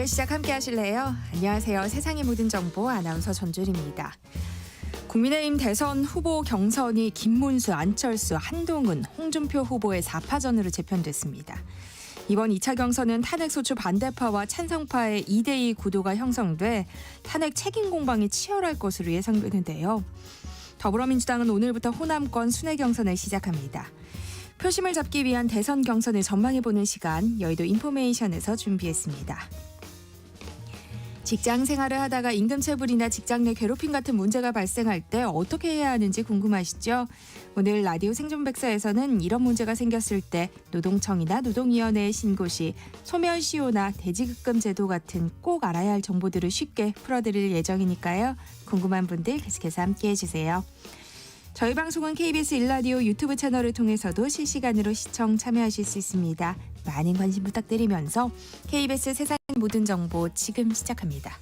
오늘의 시작 함께 하실래요? 안녕하세요. 세상의 모든 정보 아나운서 전주리입니다. 국민의힘 대선 후보 경선이 김문수, 안철수, 한동훈, 홍준표 후보의 4파전으로 재편됐습니다. 이번 2차 경선은 탄핵 소추 반대파와 찬성파의 2대2 구도가 형성돼 탄핵 책임 공방이 치열할 것으로 예상되는데요. 더불어민주당은 오늘부터 호남권 순회 경선을 시작합니다. 표심을 잡기 위한 대선 경선을 전망해보는 시간, 여의도 인포메이션에서 준비했습니다. 직장 생활을 하다가 임금체불이나 직장 내 괴롭힘 같은 문제가 발생할 때 어떻게 해야 하는지 궁금하시죠? 오늘 라디오 생존백서에서는 이런 문제가 생겼을 때 노동청이나 노동위원회에 신고 시 소멸시효나 대지급금 제도 같은 꼭 알아야 할 정보들을 쉽게 풀어드릴 예정이니까요. 궁금한 분들 계속해서 함께해 주세요. 저희 방송은 KBS 1라디오 유튜브 채널을 통해서도 실시간으로 시청 참여하실 수 있습니다. 많은 관심 부탁드리면서 KBS 세상의 모든 정보 지금 시작합니다.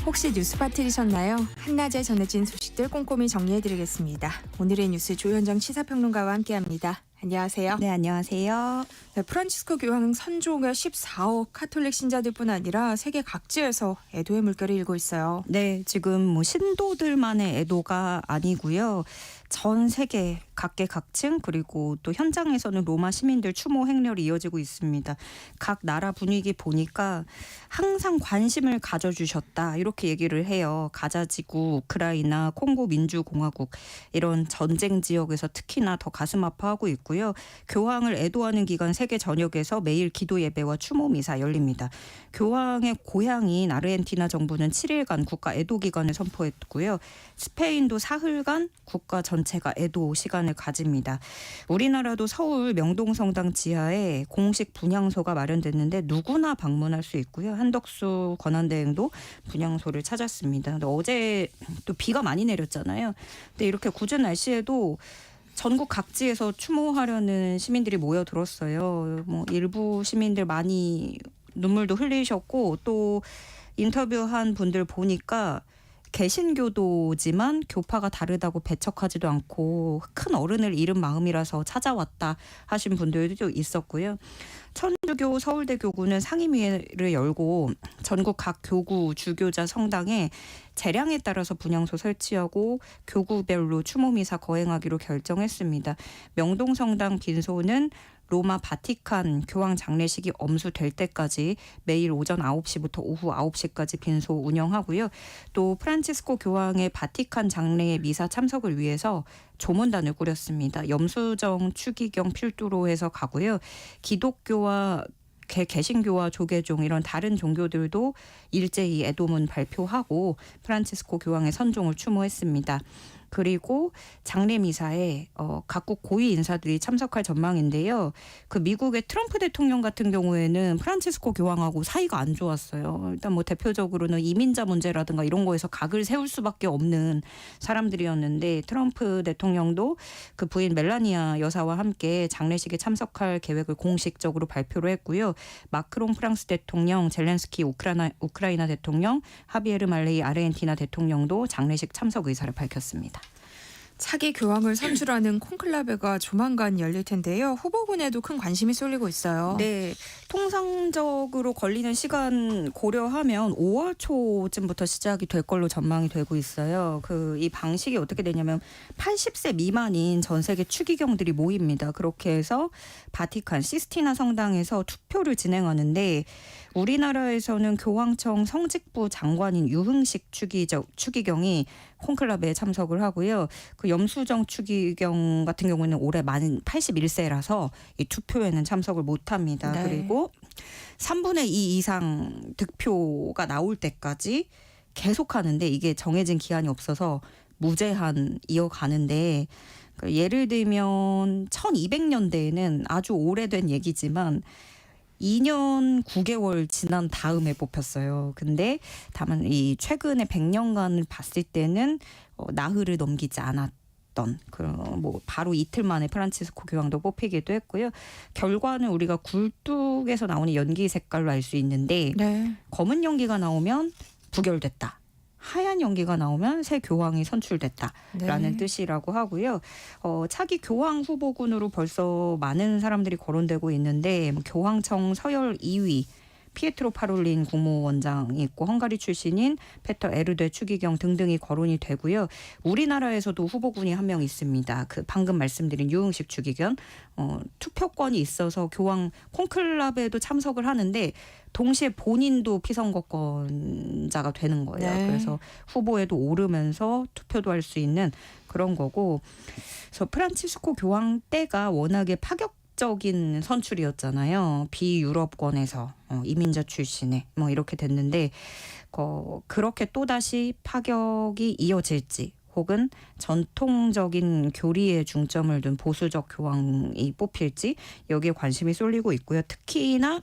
혹시 뉴스 빠뜨리셨나요? 한낮에 전해진 소식들 꼼꼼히 정리해드리겠습니다. 오늘의 뉴스 조현정 시사평론가와 함께합니다. 안녕하세요. 네, 안녕하세요. 네, 프란치스코 교황 선종의 14억 카톨릭 신자들뿐 아니라 세계 각지에서 애도의 물결이 일고 있어요. 네, 지금 신도들만의 애도가 아니고요. 전 세계 각계각층 그리고 또 현장에서는 로마 시민들 추모 행렬이 이어지고 있습니다. 각 나라 분위기 보니까 항상 관심을 가져주셨다 이렇게 얘기를 해요. 가자지구, 우크라이나, 콩고 민주공화국 이런 전쟁 지역에서 특히나 더 가슴 아파하고 있고요. 교황을 애도하는 기간 세계 전역에서 매일 기도 예배와 추모 미사 열립니다. 교황의 고향인 아르헨티나 정부는 7일간 국가 애도 기간을 선포했고요. 스페인도 사흘간 국가 전체가 애도 시간을 가집니다. 우리나라도 서울 명동성당 지하에 공식 분향소가 마련됐는데 누구나 방문할 수 있고요. 한덕수 권한대행도 분향소를 찾았습니다. 근데 어제 또 비가 많이 내렸잖아요. 근데 이렇게 궂은 날씨에도 전국 각지에서 추모하려는 시민들이 모여들었어요. 일부 시민들 많이 눈물도 흘리셨고 또 인터뷰한 분들 보니까 개신교도지만 교파가 다르다고 배척하지도 않고 큰 어른을 잃은 마음이라서 찾아왔다 하신 분들도 있었고요. 천주교 서울대 교구는 상임위를 열고 전국 각 교구 주교자 성당에 재량에 따라서 분향소 설치하고 교구별로 추모미사 거행하기로 결정했습니다. 명동성당 빈소는 로마 바티칸 교황 장례식이 엄수될 때까지 매일 오전 9시부터 오후 9시까지 빈소 운영하고요. 또 프란치스코 교황의 바티칸 장례 미사 참석을 위해서 조문단을 꾸렸습니다. 염수정 추기경 필두로해서 가고요. 기독교와 개신교와 조계종 이런 다른 종교들도 일제히 애도문 발표하고 프란치스코 교황의 선종을 추모했습니다. 그리고 장례 미사에 각국 고위 인사들이 참석할 전망인데요. 그 미국의 트럼프 대통령 같은 경우에는 프란치스코 교황하고 사이가 안 좋았어요. 일단 대표적으로는 이민자 문제라든가 이런 거에서 각을 세울 수밖에 없는 사람들이었는데 트럼프 대통령도 그 부인 멜라니아 여사와 함께 장례식에 참석할 계획을 공식적으로 발표를 했고요. 마크롱 프랑스 대통령, 젤렌스키 우크라이나 대통령, 하비에르 말레이 아르헨티나 대통령도 장례식 참석 의사를 밝혔습니다. 차기 교황을 선출하는 콘클라베가 조만간 열릴 텐데요. 후보군에도 큰 관심이 쏠리고 있어요. 네, 통상적으로 걸리는 시간 고려하면 5월 초쯤부터 시작이 될 걸로 전망이 되고 있어요. 이 방식이 어떻게 되냐면 80세 미만인 전 세계 추기경들이 모입니다. 그렇게 해서 바티칸 시스티나 성당에서 투표를 진행하는데 우리나라에서는 교황청 성직부 장관인 유흥식 추기경이 콘클라베에 참석을 하고요. 그 염수정 추기경 같은 경우는 올해 만 81세라서 이 투표에는 참석을 못합니다. 네. 그리고 3분의 2 이상 득표가 나올 때까지 계속하는데 이게 정해진 기한이 없어서 무제한 이어가는데 예를 들면 1200년대에는 아주 오래된 얘기지만 2년 9개월 지난 다음에 뽑혔어요. 근데 다만 이 최근에 100년간을 봤을 때는 나흘을 넘기지 않았던 바로 이틀 만에 프란치스코 교황도 뽑히기도 했고요. 결과는 우리가 굴뚝에서 나오는 연기 색깔로 알 수 있는데 네. 검은 연기가 나오면 부결됐다. 하얀 연기가 나오면 새 교황이 선출됐다라는 뜻이라고 하고요. 차기 교황 후보군으로 벌써 많은 사람들이 거론되고 있는데 교황청 서열 2위 피에트로 파롤린 국무원장이 있고 헝가리 출신인 페터 에르데 추기경 등등이 거론이 되고요. 우리나라에서도 후보군이 한 명 있습니다. 그 방금 말씀드린 유흥식 추기경 투표권이 있어서 교황 콘클라베도 참석을 하는데 동시에 본인도 피선거권자가 되는 거예요. 네. 그래서 후보에도 오르면서 투표도 할 수 있는 그런 거고. 그래서 프란치스코 교황 때가 워낙에 파격적인 선출이었잖아요. 비유럽권에서 이민자 출신의 뭐 이렇게 됐는데 그렇게 또다시 파격이 이어질지 혹은 전통적인 교리에 중점을 둔 보수적 교황이 뽑힐지 여기에 관심이 쏠리고 있고요. 특히나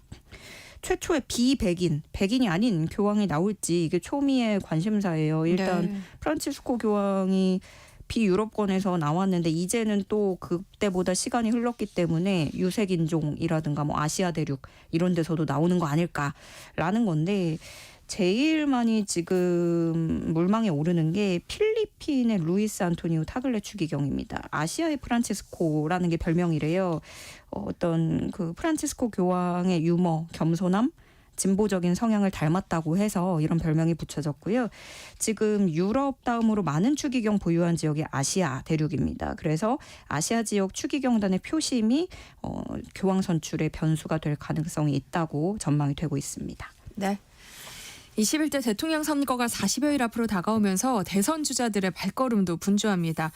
최초의 백인이 아닌 교황이 나올지 이게 초미의 관심사예요. 일단 프란치스코 교황이 비유럽권에서 나왔는데 이제는 또 그때보다 시간이 흘렀기 때문에 유색인종이라든가 뭐 아시아 대륙 이런 데서도 나오는 거 아닐까라는 건데 제일 많이 지금 물망에 오르는 게 필리핀의 루이스 안토니오 타글레 추기경입니다. 아시아의 프란치스코라는 게 별명이래요. 어떤 그 프란치스코 교황의 유머, 겸손함, 진보적인 성향을 닮았다고 해서 이런 별명이 붙여졌고요. 지금 유럽 다음으로 많은 추기경 보유한 지역이 아시아 대륙입니다. 그래서 아시아 지역 추기경단의 표심이 교황 선출의 변수가 될 가능성이 있다고 전망이 되고 있습니다. 네. 21대 대통령 선거가 40여일 앞으로 다가오면서 대선 주자들의 발걸음도 분주합니다.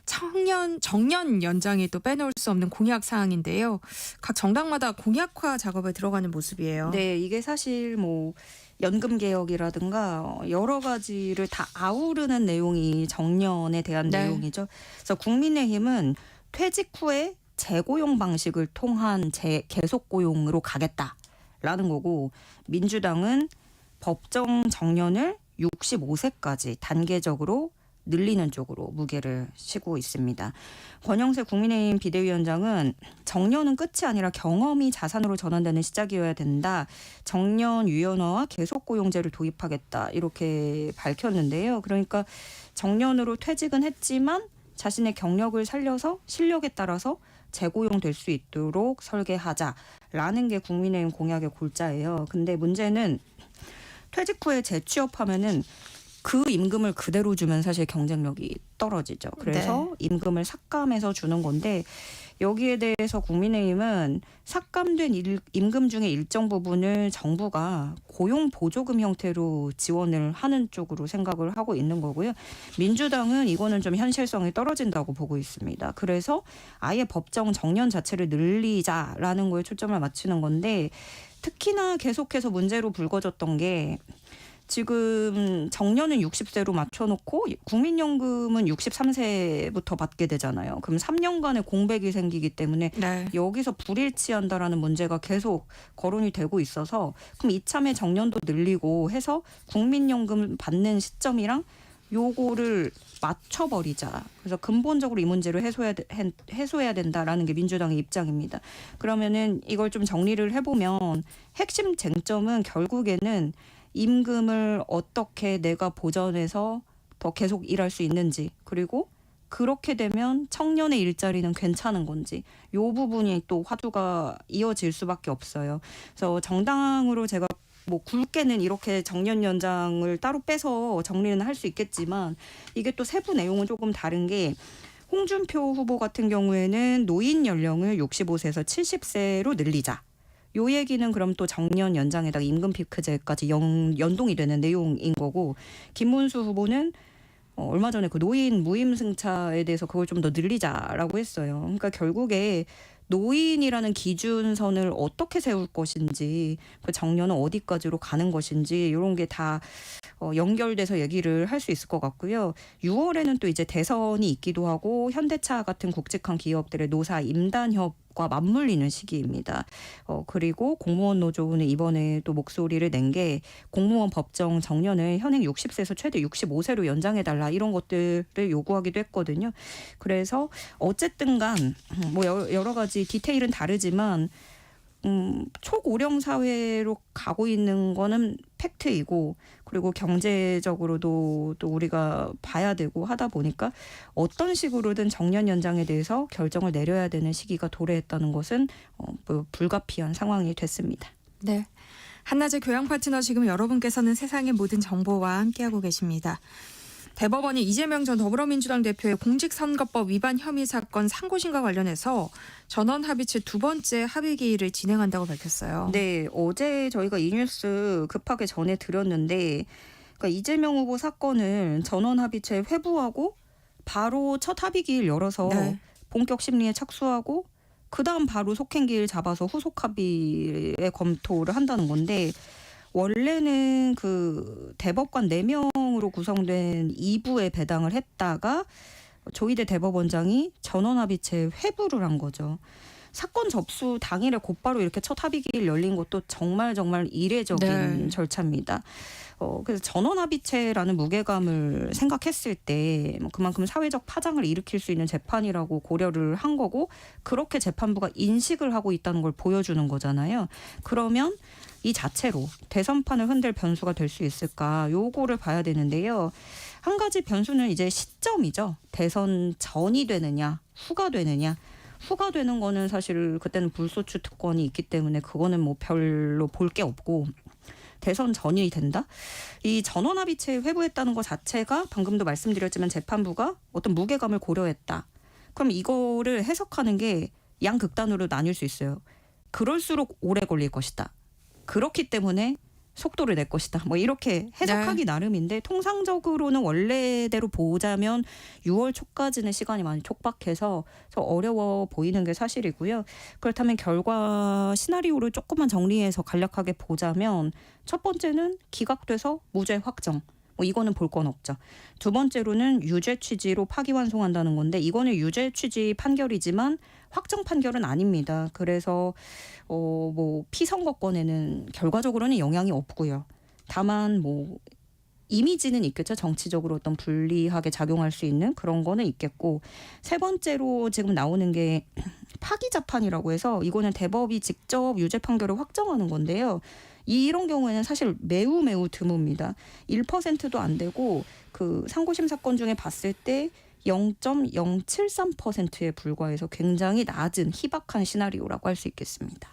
정년 연장이 또 빼놓을 수 없는 공약 사항인데요. 각 정당마다 공약화 작업에 들어가는 모습이에요. 네, 이게 사실 뭐 연금 개혁이라든가 여러 가지를 다 아우르는 내용이 정년에 대한 내용이죠. 그래서 국민의힘은 퇴직 후에 재고용 방식을 통한 계속 고용으로 가겠다라는 거고 민주당은 법정 정년을 65세까지 단계적으로 늘리는 쪽으로 무게를 시고 있습니다. 권영세 국민의힘 비대위원장은 정년은 끝이 아니라 경험이 자산으로 전환되는 시작이어야 된다. 정년 유연화와 계속고용제를 도입하겠다. 이렇게 밝혔는데요. 그러니까 정년으로 퇴직은 했지만 자신의 경력을 살려서 실력에 따라서 재고용될 수 있도록 설계하자라는 게 국민의힘 공약의 골자예요. 근데 문제는 퇴직 후에 재취업하면은 그 임금을 그대로 주면 사실 경쟁력이 떨어지죠. 그래서 임금을 삭감해서 주는 건데 여기에 대해서 국민의힘은 삭감된 임금 중에 일정 부분을 정부가 고용보조금 형태로 지원을 하는 쪽으로 생각을 하고 있는 거고요. 민주당은 이거는 좀 현실성이 떨어진다고 보고 있습니다. 그래서 아예 법정 정년 자체를 늘리자라는 거에 초점을 맞추는 건데 특히나 계속해서 문제로 불거졌던 게 지금 정년은 60세로 맞춰놓고 국민연금은 63세부터 받게 되잖아요. 그럼 3년간의 공백이 생기기 때문에 여기서 불일치한다라는 문제가 계속 거론이 되고 있어서 그럼 이참에 정년도 늘리고 해서 국민연금 받는 시점이랑 요거를 맞춰버리자. 그래서 근본적으로 이 문제를 해소해야 된다라는 게 민주당의 입장입니다. 그러면은 이걸 좀 정리를 해보면 핵심 쟁점은 결국에는 임금을 어떻게 내가 보전해서 더 계속 일할 수 있는지 그리고 그렇게 되면 청년의 일자리는 괜찮은 건지 이 부분이 또 화두가 이어질 수밖에 없어요. 그래서 정당으로 제가 뭐 굵게는 이렇게 정년 연장을 따로 빼서 정리는 할 수 있겠지만 이게 또 세부 내용은 조금 다른 게 홍준표 후보 같은 경우에는 노인 연령을 65세에서 70세로 늘리자. 요 얘기는 그럼 또 정년 연장에다가 임금 피크제까지 연동이 되는 내용인 거고 김문수 후보는 얼마 전에 그 노인 무임승차에 대해서 그걸 좀 더 늘리자라고 했어요. 그러니까 결국에 노인이라는 기준선을 어떻게 세울 것인지 그 정년은 어디까지로 가는 것인지 이런 게 다 연결돼서 얘기를 할 수 있을 것 같고요. 6월에는 또 이제 대선이 있기도 하고 현대차 같은 굵직한 기업들의 노사 임단협과 맞물리는 시기입니다. 그리고 공무원 노조는 이번에 또 목소리를 낸 게 공무원 법정 정년을 현행 60세에서 최대 65세로 연장해달라 이런 것들을 요구하기도 했거든요. 그래서 어쨌든 간 뭐 여러 가지 디테일은 다르지만 초고령 사회로 가고 있는 거는 팩트이고 그리고 경제적으로도 또 우리가 봐야 되고 하다 보니까 어떤 식으로든 정년 연장에 대해서 결정을 내려야 되는 시기가 도래했다는 것은 뭐 불가피한 상황이 됐습니다. 네. 한낮의 교양 파트너 지금 여러분께서는 세상의 모든 정보와 함께하고 계십니다. 대법원이 이재명 전 더불어민주당 대표의 공직선거법 위반 혐의 사건 상고심과 관련해서 전원합의체 두 번째 합의기일을 진행한다고 밝혔어요. 네, 어제 저희가 이 뉴스 급하게 전해드렸는데 그러니까 이재명 후보 사건을 전원합의체 회부하고 바로 첫 합의기일 열어서 네. 본격 심리에 착수하고 그다음 바로 속행기일 잡아서 후속 합의의 검토를 한다는 건데 원래는 그 대법관 4명으로 구성된 2부에 배당을 했다가 조희대 대법원장이 전원합의체 회부를 한 거죠. 사건 접수 당일에 곧바로 이렇게 첫 합의기일 열린 것도 정말 이례적인 네. 절차입니다. 그래서 전원합의체라는 무게감을 생각했을 때 그만큼 사회적 파장을 일으킬 수 있는 재판이라고 고려를 한 거고 그렇게 재판부가 인식을 하고 있다는 걸 보여주는 거잖아요. 그러면 이 자체로 대선판을 흔들 변수가 될 수 있을까 요거를 봐야 되는데요. 한 가지 변수는 이제 시점이죠. 대선 전이 되느냐 후가 되느냐. 후가 되는 거는 사실 그때는 불소추 특권이 있기 때문에 그거는 뭐 별로 볼 게 없고 대선 전이 된다? 이 전원합의체에 회부했다는 것 자체가 방금도 말씀드렸지만 재판부가 어떤 무게감을 고려했다. 그럼 이거를 해석하는 게 양극단으로 나뉠 수 있어요. 그럴수록 오래 걸릴 것이다. 그렇기 때문에 속도를 낼 것이다. 뭐 이렇게 해석하기 나름인데 통상적으로는 원래대로 보자면 6월 초까지는 시간이 많이 촉박해서 좀 어려워 보이는 게 사실이고요. 그렇다면 결과 시나리오를 조금만 정리해서 간략하게 보자면 첫 번째는 기각돼서 무죄 확정. 뭐 이거는 볼 건 없죠. 두 번째로는 유죄 취지로 파기환송한다는 건데 이거는 유죄 취지 판결이지만 확정 판결은 아닙니다. 그래서 뭐 피선거권에는 결과적으로는 영향이 없고요. 다만 뭐 이미지는 있겠죠. 정치적으로 어떤 불리하게 작용할 수 있는 그런 거는 있겠고 세 번째로 지금 나오는 게 파기자판이라고 해서 이거는 대법이 직접 유죄 판결을 확정하는 건데요. 이런 경우에는 사실 매우 드뭅니다. 1%도 안 되고 그 상고심 사건 중에 봤을 때 0.073%에 불과해서 굉장히 낮은 희박한 시나리오라고 할 수 있겠습니다.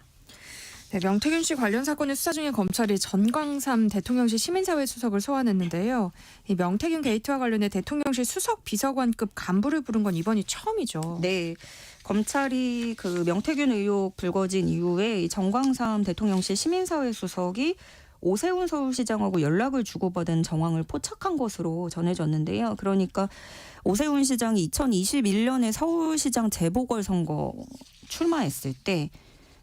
네, 명태균 씨 관련 사건의 수사 중에 검찰이 전광삼 대통령실 시민사회 수석을 소환했는데요. 이 명태균 게이트와 관련해 대통령실 수석 비서관급 간부를 부른 건 이번이 처음이죠. 네. 검찰이 그 명태균 의혹 불거진 이후에 이 전광삼 대통령실 시민사회 수석이 오세훈 서울시장하고 연락을 주고받은 정황을 포착한 것으로 전해졌는데요. 그러니까 오세훈 시장이 2021년에 서울시장 재보궐선거 출마했을 때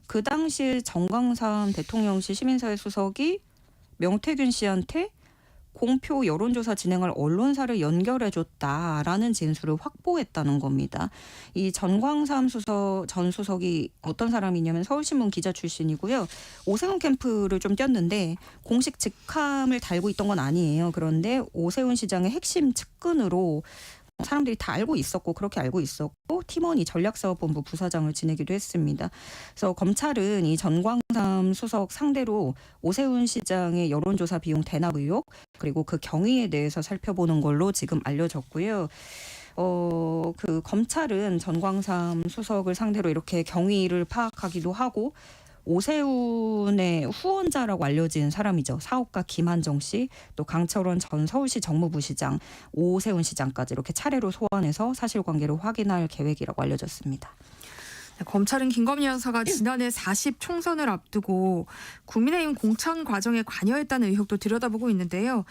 그 당시 전광삼 대통령실 시민사회 수석이 명태균 씨한테 공표 여론조사 진행할 언론사를 연결해줬다라는 진술을 확보했다는 겁니다. 이 전광삼 전 수석이 어떤 사람이냐면 서울신문 기자 출신이고요. 오세훈 캠프를 좀 뛰었는데 공식 직함을 달고 있던 건 아니에요. 그런데 오세훈 시장의 핵심 측근으로 사람들이 다 알고 있었고 그렇게 알고 있었고 팀원이 전략사업본부 부사장을 지내기도 했습니다. 그래서 검찰은 이 전광삼 수석 상대로 오세훈 시장의 여론조사 비용 대납 의혹 그리고 그 경위에 대해서 살펴보는 걸로 지금 알려졌고요. 그 검찰은 전광삼 수석을 상대로 이렇게 경위를 파악하기도 하고 오세훈의 후원자라고 알려진 사람이죠. 사업가 김한정 씨, 또 강철원 전 서울시 정무부시장, 오세훈 시장까지 이렇게 차례로 소환해서 사실관계를 확인할 계획이라고 알려졌습니다. 네, 검찰은 김건희 여사가 지난해 40 총선을 앞두고 국민의힘 공천 과정에 관여했다는 의혹도 들여다보고 있는데요.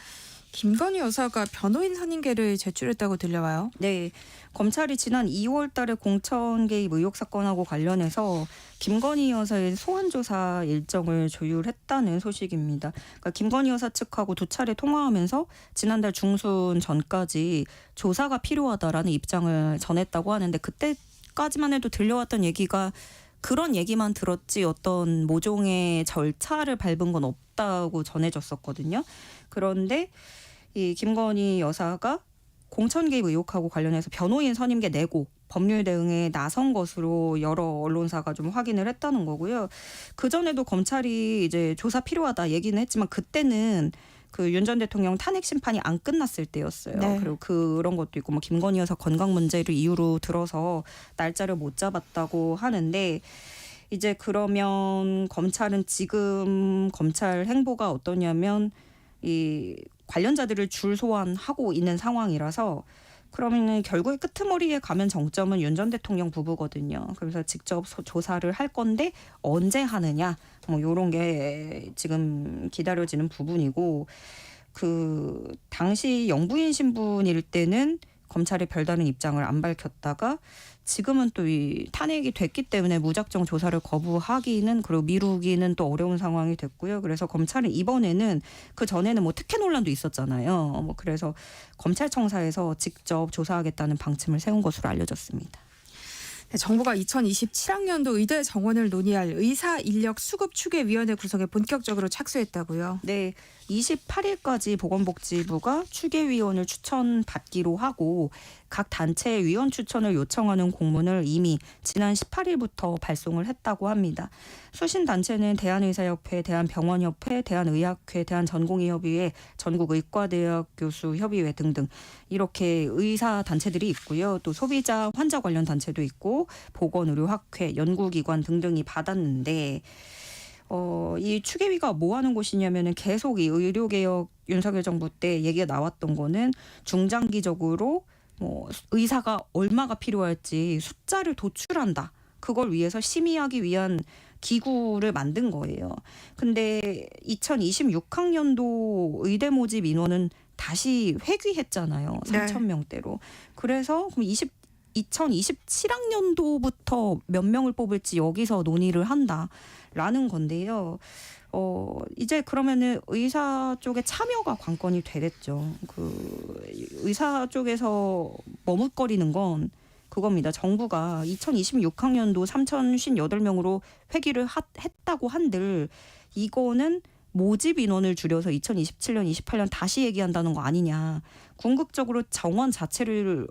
김건희 여사가 변호인 선임계를 제출했다고 들려와요. 네, 검찰이 지난 2월 달에 공천 개입 의혹 사건하고 관련해서 김건희 여사의 소환 조사 일정을 조율했다는 소식입니다. 그러니까 김건희 여사 측하고 두 차례 통화하면서 지난달 중순 전까지 조사가 필요하다라는 입장을 전했다고 하는데 그때까지만 해도 들려왔던 얘기가 그런 얘기만 들었지 어떤 모종의 절차를 밟은 건 없다고 전해졌었거든요. 그런데 이 김건희 여사가 공천 개입 의혹하고 관련해서 변호인 선임계 내고 법률 대응에 나선 것으로 여러 언론사가 좀 확인을 했다는 거고요. 그 전에도 검찰이 이제 조사 필요하다 얘기는 했지만 그때는 그 윤 전 대통령 탄핵 심판이 안 끝났을 때였어요. 네. 그리고 그런 것도 있고 뭐 김건희 여사 건강 문제를 이유로 들어서 날짜를 못 잡았다고 하는데 이제 그러면 검찰은 지금 검찰 행보가 어떠냐면 이 관련자들을 줄 소환하고 있는 상황이라서 그러면은 결국에 끄트머리에 가면 정점은 윤 전 대통령 부부거든요. 그래서 직접 조사를 할 건데 언제 하느냐 뭐 이런 게 지금 기다려지는 부분이고 그 당시 영부인 신분일 때는 검찰이 별다른 입장을 안 밝혔다가 지금은 또 이 탄핵이 됐기 때문에 무작정 조사를 거부하기는 그리고 미루기는 또 어려운 상황이 됐고요. 그래서 검찰은 이번에는 그 전에는 뭐 특혜 논란도 있었잖아요. 뭐 그래서 검찰청사에서 직접 조사하겠다는 방침을 세운 것으로 알려졌습니다. 네, 정부가 2027학년도 의대 정원을 논의할 의사 인력 수급 추계위원회 구성에 본격적으로 착수했다고요. 네, 28일까지 보건복지부가 추계위원을 추천받기로 하고 각 단체의 위원 추천을 요청하는 공문을 이미 지난 18일부터 발송을 했다고 합니다. 수신 단체는 대한의사협회, 대한병원협회, 대한의학회, 대한전공의협의회, 전국의과대학 교수협의회 등등 이렇게 의사 단체들이 있고요. 또 소비자, 환자 관련 단체도 있고 보건의료학회, 연구기관 등등이 받았는데 이 추계위가 뭐 하는 곳이냐면은 계속 이 의료개혁 윤석열 정부 때 얘기가 나왔던 거는 중장기적으로 뭐 의사가 얼마가 필요할지 숫자를 도출한다. 그걸 위해서 심의하기 위한 기구를 만든 거예요. 근데 2026학년도 의대 모집 인원은 다시 회귀했잖아요. 3,000명대로. 그래서 그럼 2027학년도부터 몇 명을 뽑을지 여기서 논의를 한다라는 건데요. 이제 그러면은 의사 쪽의 참여가 관건이 되겠죠. 그 의사 쪽에서 머뭇거리는 건 그겁니다. 정부가 2026학년도 3,058명으로 회귀를 했다고 한들 이거는 모집 인원을 줄여서 2027년, 28년 다시 얘기한다는 거 아니냐. 궁극적으로 정원 자체를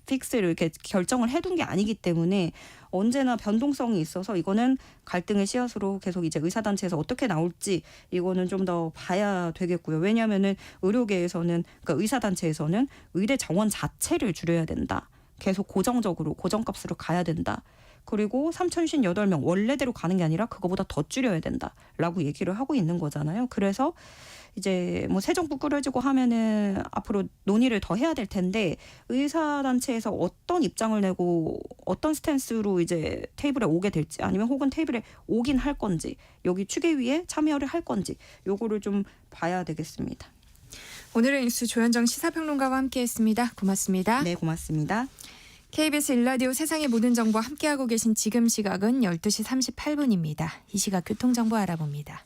픽스를 이렇게 결정을 해둔 게 아니기 때문에 언제나 변동성이 있어서 이거는 갈등의 씨앗으로 계속 이제 의사단체에서 어떻게 나올지 이거는 좀 더 봐야 되겠고요. 왜냐하면은 의료계에서는 그러니까 의사단체에서는 의대 정원 자체를 줄여야 된다. 계속 고정적으로 고정값으로 가야 된다. 그리고 3,058명 원래대로 가는 게 아니라 그거보다 더 줄여야 된다라고 얘기를 하고 있는 거잖아요. 그래서 이제 뭐 새 정부 꾸려지고 하면은 앞으로 논의를 더 해야 될 텐데 의사단체에서 어떤 입장을 내고 어떤 스탠스로 이제 테이블에 오게 될지 아니면 혹은 테이블에 오긴 할 건지 여기 추계위에 참여를 할 건지 요거를 좀 봐야 되겠습니다. 오늘의 뉴스 조현정 시사평론가와 함께했습니다. 고맙습니다. 네, 고맙습니다. KBS 1라디오 세상의 모든 정보 함께하고 계신 지금 시각은 12시 38분입니다. 이 시각 교통정보 알아봅니다.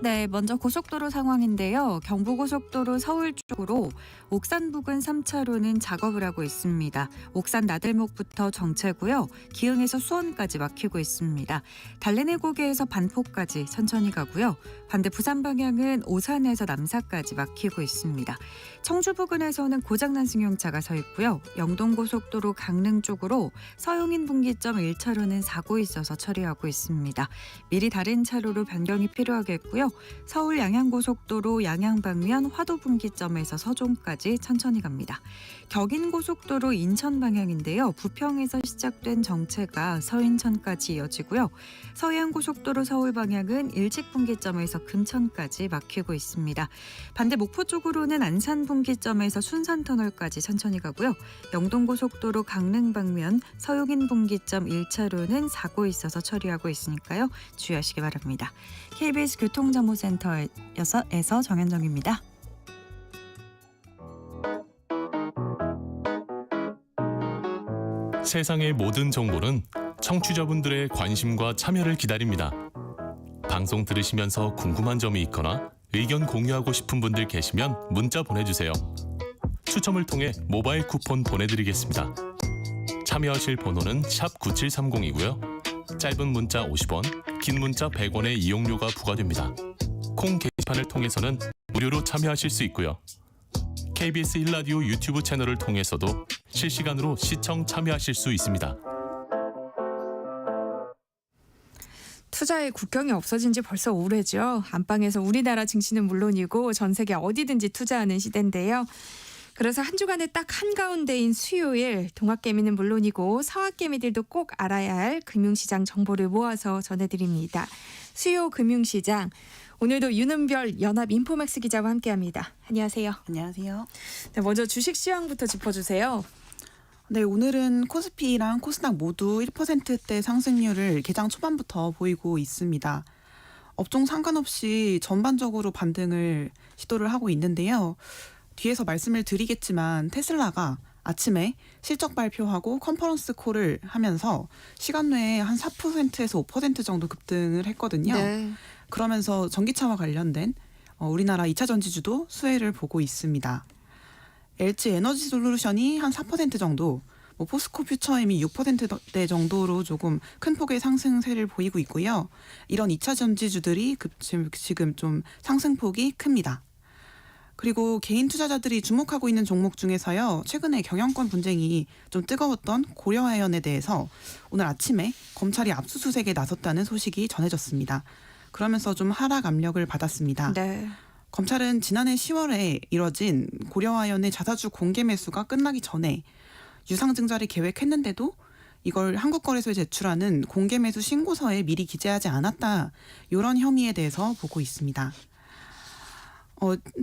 네, 먼저 고속도로 상황인데요. 경부고속도로 서울 쪽으로 옥산 부근 3차로는 작업을 하고 있습니다. 옥산 나들목부터 정체고요. 기흥에서 수원까지 막히고 있습니다. 달래내고개에서 반포까지 천천히 가고요. 반대 부산 방향은 오산에서 남사까지 막히고 있습니다. 청주 부근에서는 고장난 승용차가 서 있고요. 영동고속도로 강릉 쪽으로 서용인 분기점 1차로는 사고 있어서 처리하고 있습니다. 미리 다른 차로로 변경이 필요하겠고요. 서울 양양고속도로 양양 방면 화도 분기점에서 서종까지 천천히 갑니다. 격인고속도로 인천 방향인데요. 부평에서 시작된 정체가 서인천까지 이어지고요. 서해안고속도로 서울 방향은 일찍 분기점에서 금천까지 막히고 있습니다. 반대 목포 쪽으로는 안산 분기점에서 순산터널까지 천천히 가고요. 영동고속도로 강릉 방면 서용인 분기점 1차로는 사고 있어서 처리하고 있으니까요. 주의하시기 바랍니다. KBS 교통정보센터에서 정현정입니다. 세상의 모든 정보는 청취자분들의 관심과 참여를 기다립니다. 방송 들으시면서 궁금한 점이 있거나 의견 공유하고 싶은 분들 계시면 문자 보내주세요. 추첨을 통해 모바일 쿠폰 보내드리겠습니다. 참여하실 번호는 샵 9730이고요. 짧은 문자 50원, 긴 문자 100원의 이용료가 부과됩니다. 콩 게시판을 통해서는 무료로 참여하실 수 있고요. KBS 1라디오 유튜브 채널을 통해서도 실시간으로 시청 참여하실 수 있습니다. 투자의 국경이 없어진 지 벌써 오래죠. 안방에서 우리나라 증시는 물론이고 전 세계 어디든지 투자하는 시대인데요. 그래서 한 주간에 딱 한가운데인 수요일 동학개미는 물론이고 서학개미들도 꼭 알아야 할 금융시장 정보를 모아서 전해드립니다. 수요 금융시장 오늘도 윤은별 연합 인포맥스 기자와 함께합니다. 안녕하세요. 안녕하세요. 네, 먼저 주식 시황부터 짚어주세요. 네, 오늘은 코스피랑 코스닥 모두 1%대 상승률을 개장 초반부터 보이고 있습니다. 업종 상관없이 전반적으로 반등을 시도를 하고 있는데요. 뒤에서 말씀을 드리겠지만 테슬라가 아침에 실적 발표하고 컨퍼런스 콜을 하면서 시간 내에 한 4%에서 5% 정도 급등을 했거든요. 네. 그러면서 전기차와 관련된 우리나라 2차 전지주도 수혜를 보고 있습니다. LG 에너지 솔루션이 한 4% 정도, 포스코 퓨처엠이 6%대 정도로 조금 큰 폭의 상승세를 보이고 있고요. 이런 2차 전지주들이 지금 좀 상승폭이 큽니다. 그리고 개인 투자자들이 주목하고 있는 종목 중에서요. 최근에 경영권 분쟁이 좀 뜨거웠던 고려아연에 대해서 오늘 아침에 검찰이 압수수색에 나섰다는 소식이 전해졌습니다. 그러면서 좀 하락 압력을 받았습니다. 네. 검찰은 지난해 10월에 이뤄진 고려아연의 자사주 공개 매수가 끝나기 전에 유상증자를 계획했는데도 이걸 한국거래소에 제출하는 공개 매수 신고서에 미리 기재하지 않았다. 이런 혐의에 대해서 보고 있습니다.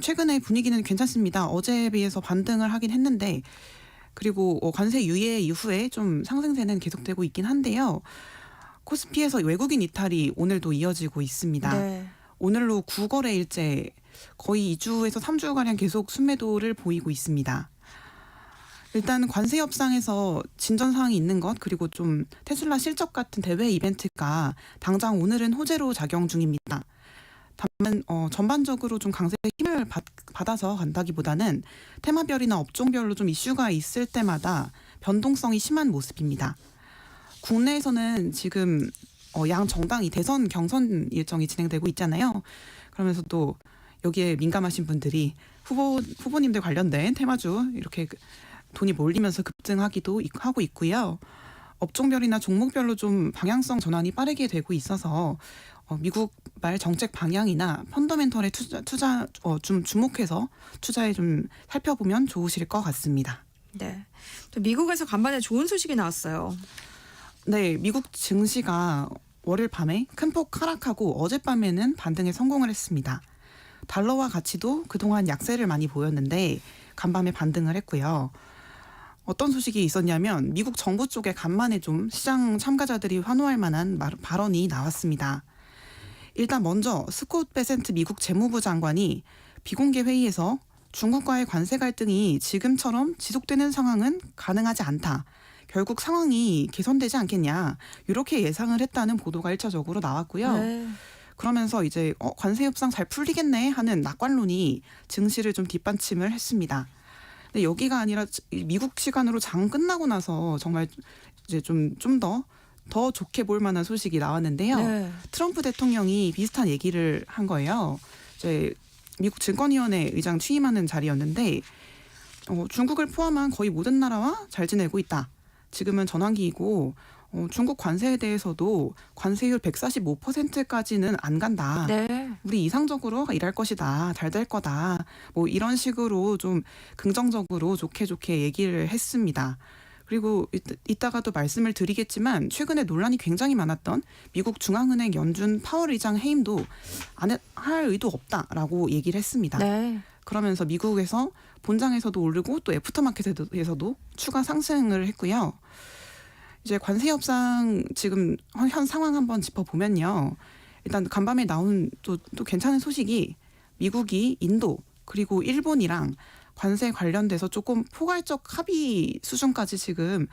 최근에 분위기는 괜찮습니다. 어제에 비해서 반등을 하긴 했는데 그리고 관세 유예 이후에 좀 상승세는 계속되고 있긴 한데요. 코스피에서 외국인 이탈이 오늘도 이어지고 있습니다. 네. 오늘로 9거래일째 거의 2주에서 3주가량 계속 순매도를 보이고 있습니다. 일단 관세 협상에서 진전 사항이 있는 것 그리고 좀 테슬라 실적 같은 대외 이벤트가 당장 오늘은 호재로 작용 중입니다. 다만 전반적으로 좀 강세의 힘을 받아서 간다기보다는 테마별이나 업종별로 좀 이슈가 있을 때마다 변동성이 심한 모습입니다. 국내에서는 지금 양 정당이 대선 경선 일정이 진행되고 있잖아요. 그러면서 또 여기에 민감하신 분들이 후보님들 관련된 테마주 이렇게 돈이 몰리면서 급등하기도 하고 있고요. 업종별이나 종목별로 좀 방향성 전환이 빠르게 되고 있어서 미국발 정책 방향이나 펀더멘털에 투자 좀 주목해서 투자에 좀 살펴보면 좋으실 것 같습니다. 네. 또 미국에서 간만에 좋은 소식이 나왔어요. 네, 미국 증시가 월요일 밤에 큰 폭 하락하고 어젯밤에는 반등에 성공을 했습니다. 달러화 가치도 그동안 약세를 많이 보였는데 간밤에 반등을 했고요. 어떤 소식이 있었냐면 미국 정부 쪽에 간만에 좀 시장 참가자들이 환호할 만한 발언이 나왔습니다. 일단 먼저 스콧 베센트 미국 재무부 장관이 비공개 회의에서 중국과의 관세 갈등이 지금처럼 지속되는 상황은 가능하지 않다. 결국 상황이 개선되지 않겠냐. 이렇게 예상을 했다는 보도가 1차적으로 나왔고요. 네. 그러면서 이제 관세 협상 잘 풀리겠네 하는 낙관론이 증시를 좀 뒷받침을 했습니다. 근데 여기가 아니라 미국 시간으로 장 끝나고 나서 정말 이제 좀 더 좋게 볼 만한 소식이 나왔는데요. 네. 트럼프 대통령이 비슷한 얘기를 한 거예요. 이제 미국 증권위원회 의장 취임하는 자리였는데 중국을 포함한 거의 모든 나라와 잘 지내고 있다. 지금은 전환기이고 중국 관세에 대해서도 관세율 145%까지는 안 간다. 네. 우리 이상적으로 일할 것이다. 잘 될 거다. 이런 식으로 좀 긍정적으로 좋게 얘기를 했습니다. 그리고 이따가도 말씀을 드리겠지만 최근에 논란이 굉장히 많았던 미국 중앙은행 연준 파월 의장 해임도 안 할 의도 없다라고 얘기를 했습니다. 네. 그러면서 미국에서 본장에서도 오르고 또 애프터마켓에서도 추가 상승을 했고요. 이제 관세 협상 지금 현 상황 한번 짚어보면요. 일단 간밤에 나온 또 괜찮은 소식이 미국이 인도 그리고 일본이랑 관세 관련돼서 조금 포괄적 합의 수준까지 지금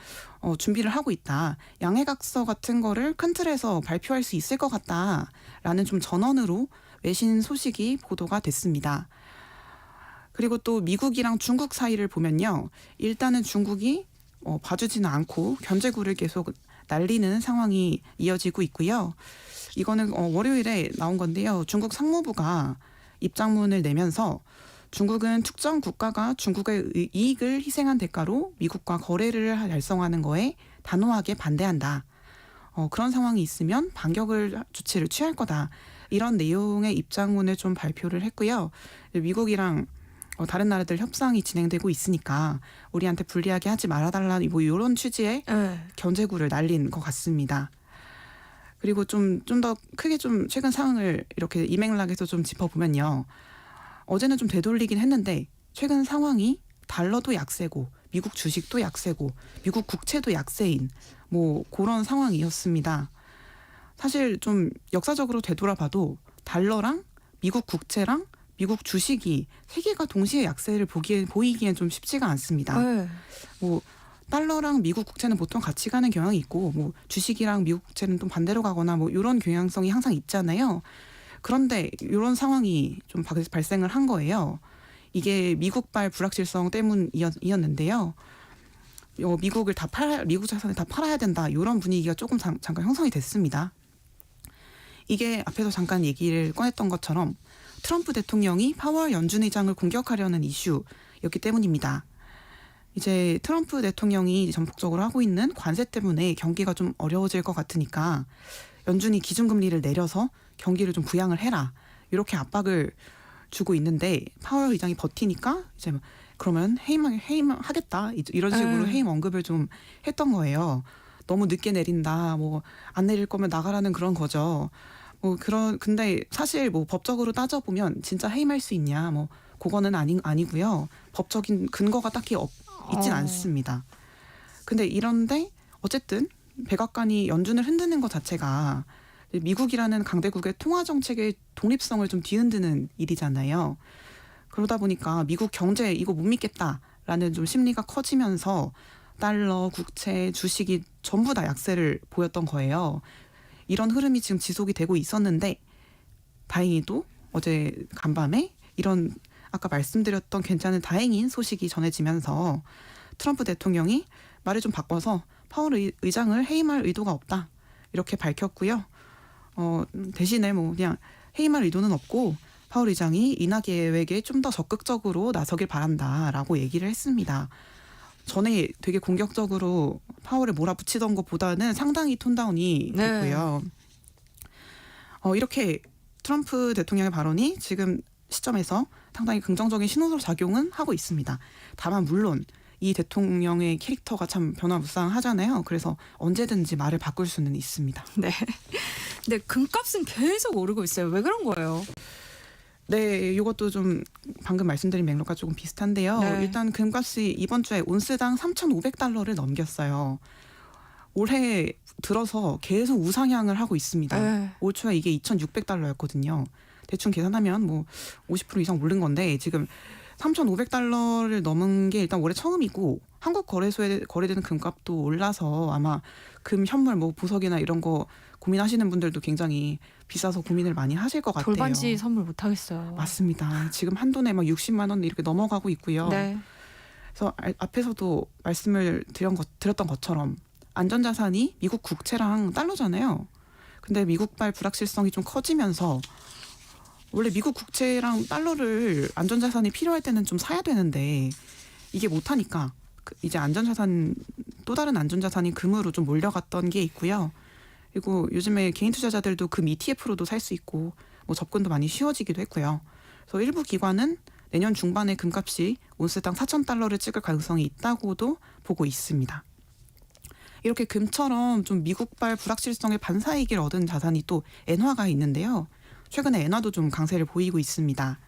준비를 하고 있다. 양해각서 같은 거를 큰 틀에서 발표할 수 있을 것 같다라는 좀 전언으로 외신 소식이 보도가 됐습니다. 그리고 또 미국이랑 중국 사이를 보면요. 일단은 중국이 봐주지는 않고 견제구를 계속 날리는 상황이 이어지고 있고요. 이거는 월요일에 나온 건데요. 중국 상무부가 입장문을 내면서 중국은 특정 국가가 중국의 이익을 희생한 대가로 미국과 거래를 달성하는 거에 단호하게 반대한다. 그런 상황이 있으면 반격을 조치를 취할 거다. 이런 내용의 입장문을 좀 발표를 했고요. 미국이랑 다른 나라들 협상이 진행되고 있으니까 우리한테 불리하게 하지 말아달라 뭐 이런 취지의 견제구를 날린 것 같습니다. 그리고 좀 더 크게 좀 최근 상황을 이렇게 이 맥락에서 좀 짚어보면요. 어제는 좀 되돌리긴 했는데 최근 상황이 달러도 약세고 미국 주식도 약세고 미국 국채도 약세인 뭐 그런 상황이었습니다. 사실 좀 역사적으로 되돌아봐도 달러랑 미국 국채랑 미국 주식이 세 개가 동시에 약세를 보이기엔 좀 쉽지가 않습니다. 뭐 달러랑 미국 국채는 보통 같이 가는 경향이 있고 뭐 주식이랑 미국 국채는 좀 반대로 가거나 뭐 이런 경향성이 항상 있잖아요. 그런데 이런 상황이 좀 발생을 한 거예요. 이게 미국발 불확실성 때문이었는데요. 미국 자산을 다 팔아야 된다. 이런 분위기가 조금 잠깐 형성이 됐습니다. 이게 앞에서 잠깐 얘기를 꺼냈던 것처럼 트럼프 대통령이 파월 연준 의장을 공격하려는 이슈였기 때문입니다. 이제 트럼프 대통령이 전폭적으로 하고 있는 관세 때문에 경기가 좀 어려워질 것 같으니까 연준이 기준금리를 내려서 경기를 좀 부양을 해라. 이렇게 압박을 주고 있는데 파월 의장이 버티니까 이제 그러면 해임 하겠다. 이런 식으로 해임 언급을 좀 했던 거예요. 너무 늦게 내린다. 뭐 안 내릴 거면 나가라는 그런 거죠. 근데 사실 뭐 법적으로 따져보면 진짜 해임할 수 있냐. 뭐 그거는 아니고요. 법적인 근거가 딱히 있진 않습니다. 근데 이런데 어쨌든 백악관이 연준을 흔드는 것 자체가 미국이라는 강대국의 통화 정책의 독립성을 좀 뒤흔드는 일이잖아요. 그러다 보니까 미국 경제 이거 못 믿겠다라는 좀 심리가 커지면서 달러, 국채, 주식이 전부 다 약세를 보였던 거예요. 이런 흐름이 지금 지속이 되고 있었는데 다행히도 어제 간밤에 이런 아까 말씀드렸던 괜찮은 다행인 소식이 전해지면서 트럼프 대통령이 말을 좀 바꿔서 파월 의장을 해임할 의도가 없다. 이렇게 밝혔고요. 대신에 뭐 그냥 해임할 의도는 없고 파월 의장이 인하 계획에 좀 더 적극적으로 나서길 바란다라고 얘기를 했습니다. 전에 되게 공격적으로 파월을 몰아붙이던 것보다는 상당히 톤다운이 됐고요. 이렇게 트럼프 대통령의 발언이 지금 시점에서 상당히 긍정적인 신호로 작용은 하고 있습니다. 다만 물론 이 대통령의 캐릭터가 참 변화무쌍하잖아요. 그래서 언제든지 말을 바꿀 수는 있습니다. 네. 근데 금값은 계속 오르고 있어요. 왜 그런 거예요? 네, 이것도 좀 방금 말씀드린 맥락과 조금 비슷한데요. 네. 일단 금값이 이번 주에 온스당 3,500달러를 넘겼어요. 올해 들어서 계속 우상향을 하고 있습니다. 네. 올 초에 이게 2,600달러였거든요. 대충 계산하면 뭐 50% 이상 오른 건데 지금 3,500달러를 넘은 게 일단 올해 처음이고 한국 거래소에 거래되는 금값도 올라서 아마 금 현물 뭐 보석이나 이런 거 고민하시는 분들도 굉장히 비싸서 고민을 많이 하실 것 같아요. 돌반지 선물 못 하겠어요. 맞습니다. 지금 한돈에 막 60만 원 이렇게 넘어가고 있고요. 네. 그래서 앞에서도 말씀을 드렸던 것처럼 안전자산이 미국 국채랑 달러잖아요. 근데 미국발 불확실성이 좀 커지면서 원래 미국 국채랑 달러를 안전자산이 필요할 때는 좀 사야 되는데 이게 못하니까 이제 안전자산 또 다른 안전자산인 금으로 좀 몰려갔던 게 있고요. 그리고 요즘에 개인 투자자들도 금 ETF로도 살 수 있고 뭐 접근도 많이 쉬워지기도 했고요. 그래서 일부 기관은 내년 중반에 금값이 온스당 4,000달러를 찍을 가능성이 있다고도 보고 있습니다. 이렇게 금처럼 좀 미국발 불확실성의 반사이익을 얻은 자산이 또 엔화가 있는데요. 최근에 엔화도 좀 강세를 보이고 있습니다.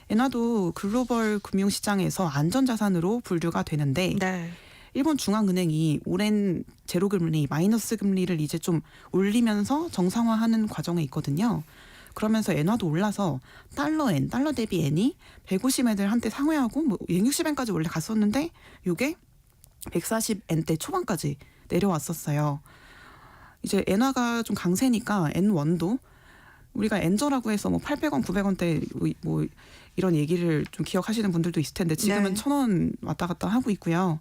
엔화도 글로벌 금융시장에서 안전자산으로 분류가 되는데 네. 일본 중앙은행이 오랜 제로금리, 마이너스 금리를 이제 좀 올리면서 정상화하는 과정에 있거든요. 그러면서 엔화도 올라서 달러 대비 엔이 150엔을 한때 상회하고 뭐 160엔까지 원래 갔었는데 이게 140엔대 초반까지 내려왔었어요. 이제 엔화가 좀 강세니까 N1도 우리가 엔저라고 해서 뭐 800원, 900원대 뭐 이런 얘기를 좀 기억하시는 분들도 있을 텐데 지금은 네. 1,000원 왔다 갔다 하고 있고요.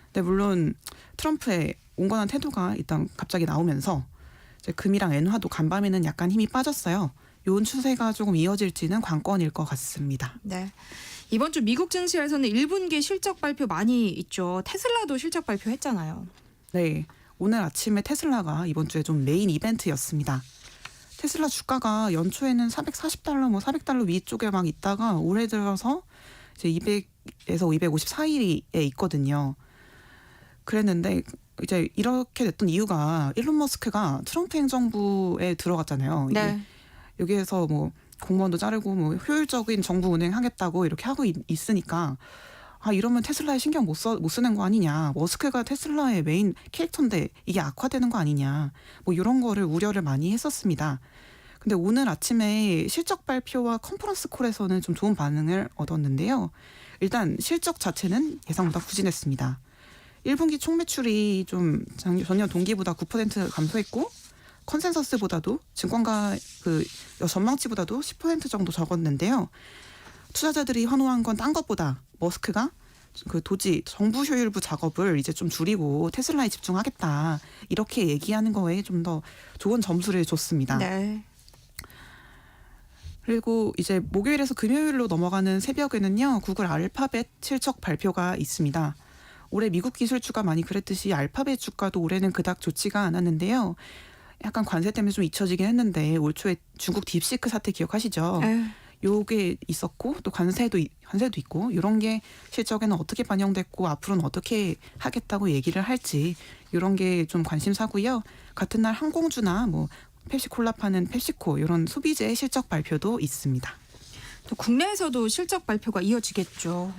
근데 물론 트럼프의 온건한 태도가 일단 갑자기 나오면서 이제 금이랑 엔화도 간밤에는 약간 힘이 빠졌어요. 이런 추세가 조금 이어질지는 관건일 것 같습니다. 네. 이번 주 미국 증시에서는 1분기 실적 발표 많이 있죠. 테슬라도 실적 발표했잖아요. 네, 오늘 아침에 테슬라가 이번 주에 좀 메인 이벤트였습니다. 테슬라 주가가 연초에는 440달러, 400달러 위쪽에 막 있다가 올해 들어서 이제 200에서 250 사이에 있거든요. 그랬는데 이제 이렇게 됐던 이유가 일론 머스크가 트럼프 행정부에 들어갔잖아요. 네. 여기에서 뭐 공무원도 자르고 뭐 효율적인 정부 운행하겠다고 이렇게 하고 있으니까 이러면 테슬라에 신경 못 쓰는 거 아니냐. 머스크가 테슬라의 메인 캐릭터인데 이게 악화되는 거 아니냐. 뭐 이런 거를 우려를 많이 했었습니다. 근데 오늘 아침에 실적 발표와 컨퍼런스 콜에서는 좀 좋은 반응을 얻었는데요. 일단 실적 자체는 예상보다 후진했습니다. 1분기 총 매출이 좀 전년 동기보다 9% 감소했고 컨센서스보다도 증권가 그 전망치보다도 10% 정도 적었는데요. 투자자들이 환호한 건 딴 것보다 머스크가 그 도지 정부 효율부 작업을 이제 좀 줄이고 테슬라에 집중하겠다 이렇게 얘기하는 거에 좀 더 좋은 점수를 줬습니다. 네. 그리고 이제 목요일에서 금요일로 넘어가는 새벽에는요, 구글 알파벳 실적 발표가 있습니다. 올해 미국 기술주가 많이 그랬듯이 알파벳 주가도 올해는 그닥 좋지가 않았는데요. 약간 관세 때문에 좀 잊혀지긴 했는데 올 초에 중국 딥시크 사태 기억하시죠? 요게 있었고 또 관세도 있고 이런 게 실적에는 어떻게 반영됐고 앞으로는 어떻게 하겠다고 얘기를 할지 이런 게 좀 관심사고요. 같은 날 항공주나 뭐 펩시콜라 파는 펩시코 이런 소비재의 실적 발표도 있습니다. 또 국내에서도 실적 발표가 이어지겠죠.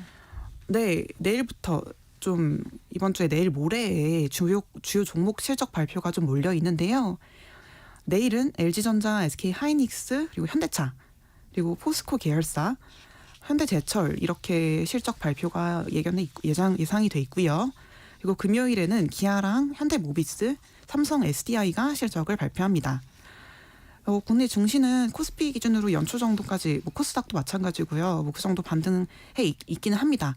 네, 내일부터 좀 이번 주에 내일 모레에 주요 종목 실적 발표가 좀 몰려 있는데요. 내일은 LG전자, SK하이닉스 그리고 현대차 그리고 포스코 계열사, 현대제철 이렇게 실적 발표가 예상이 돼 있고요. 그리고 금요일에는 기아랑 현대모비스, 삼성 SDI가 실적을 발표합니다. 국내 증시는 코스피 기준으로 연초 정도까지 뭐 코스닥도 마찬가지고요. 뭐 그 정도 반등해 있기는 합니다.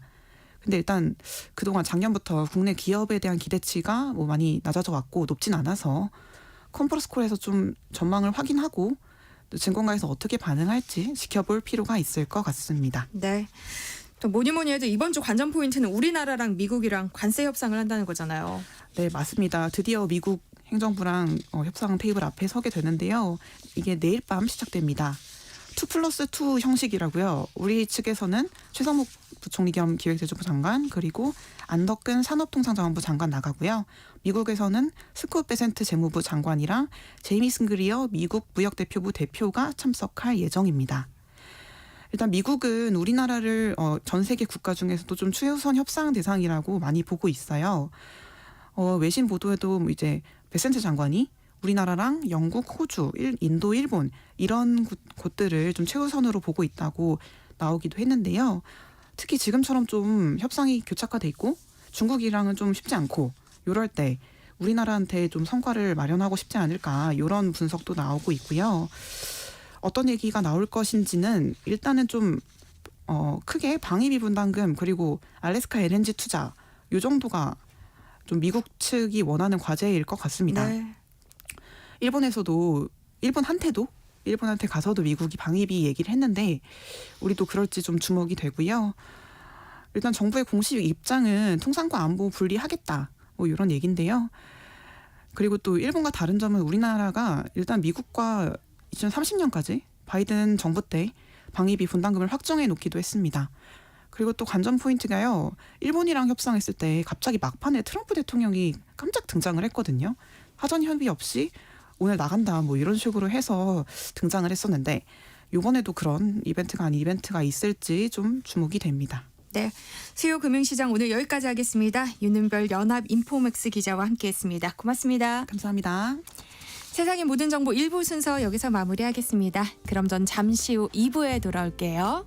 근데 일단 그동안 작년부터 국내 기업에 대한 기대치가 뭐 많이 낮아져 왔고 높진 않아서 컨퍼런스 콜에서 좀 전망을 확인하고 또 증권가에서 어떻게 반응할지 지켜볼 필요가 있을 것 같습니다. 네. 또 뭐니 해도 이번 주 관전 포인트는 우리나라랑 미국이랑 관세 협상을 한다는 거잖아요. 네, 맞습니다. 드디어 미국 행정부랑 협상 테이블 앞에 서게 되는데요. 이게 내일 밤 시작됩니다. 2+2 형식이라고요. 우리 측에서는 최성목 부총리 겸 기획재정부 장관 그리고 안덕근 산업통상자원부 장관 나가고요. 미국에서는 스콧 베센트 재무부 장관이랑 제이미슨 그리어 미국 무역대표부 대표가 참석할 예정입니다. 일단 미국은 우리나라를 전 세계 국가 중에서도 좀 최우선 협상 대상이라고 많이 보고 있어요. 외신 보도에도 뭐 이제 베센트 장관이 우리나라랑 영국, 호주, 인도, 일본 이런 곳들을 좀 최우선으로 보고 있다고 나오기도 했는데요. 특히 지금처럼 좀 협상이 교착화돼 있고 중국이랑은 좀 쉽지 않고 이럴 때 우리나라한테 좀 성과를 마련하고 싶지 않을까 이런 분석도 나오고 있고요. 어떤 얘기가 나올 것인지는 일단은 좀 크게 방위비 분담금 그리고 알래스카 LNG 투자 이 정도가 좀 미국 측이 원하는 과제일 것 같습니다. 네. 일본한테 가서도 미국이 방위비 얘기를 했는데 우리도 그럴지 좀 주목이 되고요. 일단 정부의 공식 입장은 통상과 안보 분리하겠다 뭐 이런 얘기인데요. 그리고 또 일본과 다른 점은 우리나라가 일단 미국과 2030년까지 바이든 정부 때 방위비 분담금을 확정해 놓기도 했습니다. 그리고 또 관전 포인트가요. 일본이랑 협상했을 때 갑자기 막판에 트럼프 대통령이 깜짝 등장을 했거든요. 사전 협의 없이 오늘 나간다 뭐 이런 식으로 해서 등장을 했었는데 이번에도 그런 이벤트가 아닌 이벤트가 있을지 좀 주목이 됩니다. 네, 수요 금융시장 오늘 여기까지 하겠습니다. 윤은별 연합인포맥스 기자와 함께했습니다. 고맙습니다. 감사합니다. 세상의 모든 정보 1부 순서 여기서 마무리하겠습니다. 그럼 전 잠시 후 2부에 돌아올게요.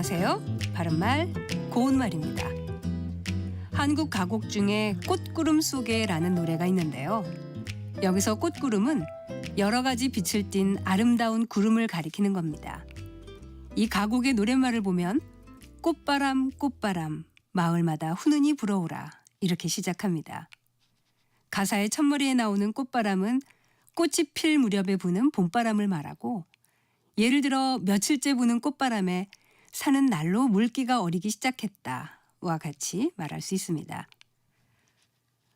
안녕하세요. 바른말 고운말입니다. 한국 가곡 중에 꽃구름 속에라는 노래가 있는데요. 여기서 꽃구름은 여러 가지 빛을 띤 아름다운 구름을 가리키는 겁니다. 이 가곡의 노랫말을 보면 꽃바람 꽃바람 마을마다 훈훈히 불어오라 이렇게 시작합니다. 가사의 첫머리에 나오는 꽃바람은 꽃이 필 무렵에 부는 봄바람을 말하고, 예를 들어 며칠째 부는 꽃바람에 사는 날로 물기가 어리기 시작했다와 같이 말할 수 있습니다.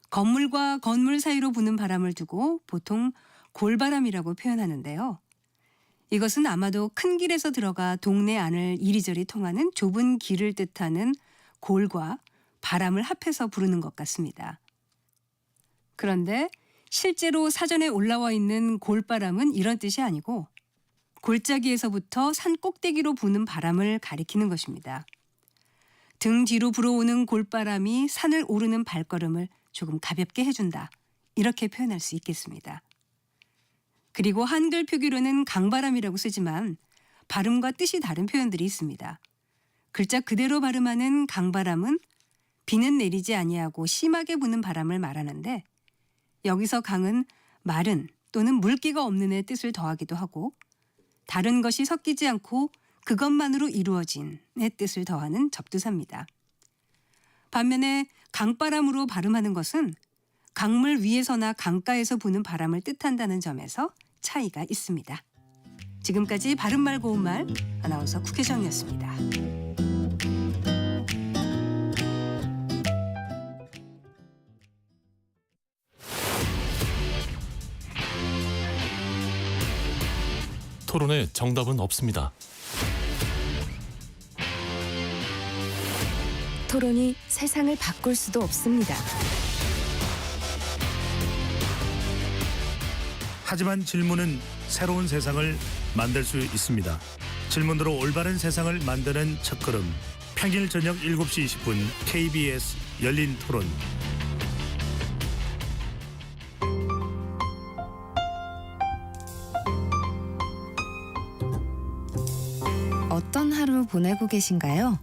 건물과 건물 사이로 부는 바람을 두고 보통 골바람이라고 표현하는데요. 이것은 아마도 큰 길에서 들어가 동네 안을 이리저리 통하는 좁은 길을 뜻하는 골과 바람을 합해서 부르는 것 같습니다. 그런데 실제로 사전에 올라와 있는 골바람은 이런 뜻이 아니고 골짜기에서부터 산 꼭대기로 부는 바람을 가리키는 것입니다. 등 뒤로 불어오는 골바람이 산을 오르는 발걸음을 조금 가볍게 해준다. 이렇게 표현할 수 있겠습니다. 그리고 한글 표기로는 강바람이라고 쓰지만 발음과 뜻이 다른 표현들이 있습니다. 글자 그대로 발음하는 강바람은 비는 내리지 아니하고 심하게 부는 바람을 말하는데, 여기서 강은 마른 또는 물기가 없는 의 뜻을 더하기도 하고, 다른 것이 섞이지 않고 그것만으로 이루어진의 뜻을 더하는 접두사입니다. 반면에 강바람으로 발음하는 것은 강물 위에서나 강가에서 부는 바람을 뜻한다는 점에서 차이가 있습니다. 지금까지 바른말 고운말 아나운서 국혜정이었습니다. 토론에 정답은 없습니다. 토론이 세상을 바꿀 수도 없습니다. 하지만 질문은 새로운 세상을 만들 수 있습니다. 질문으로 올바른 세상을 만드는 첫걸음. 평일 저녁 7시 20분 KBS 열린 토론. 어떤 하루 보내고 계신가요?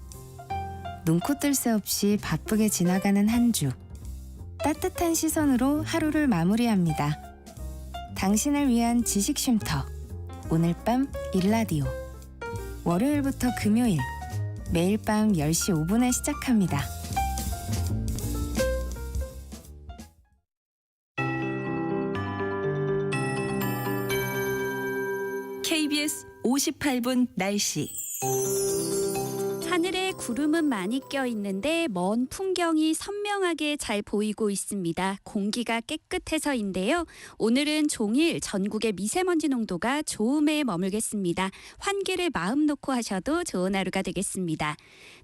눈코 뜰 새 없이 바쁘게 지나가는 한 주. 따뜻한 시선으로 하루를 마무리합니다. 당신을 위한 지식 쉼터. 오늘 밤 일라디오. 월요일부터 금요일. 매일 밤 10시 5분에 시작합니다. KBS 58분 날씨. 하늘에 구름은 많이 껴 있는데 먼 풍경이 선명하게 잘 보이고 있습니다. 공기가 깨끗해서인데요. 오늘은 종일 전국의 미세먼지 농도가 좋음에 머물겠습니다. 환기를 마음 놓고 하셔도 좋은 하루가 되겠습니다.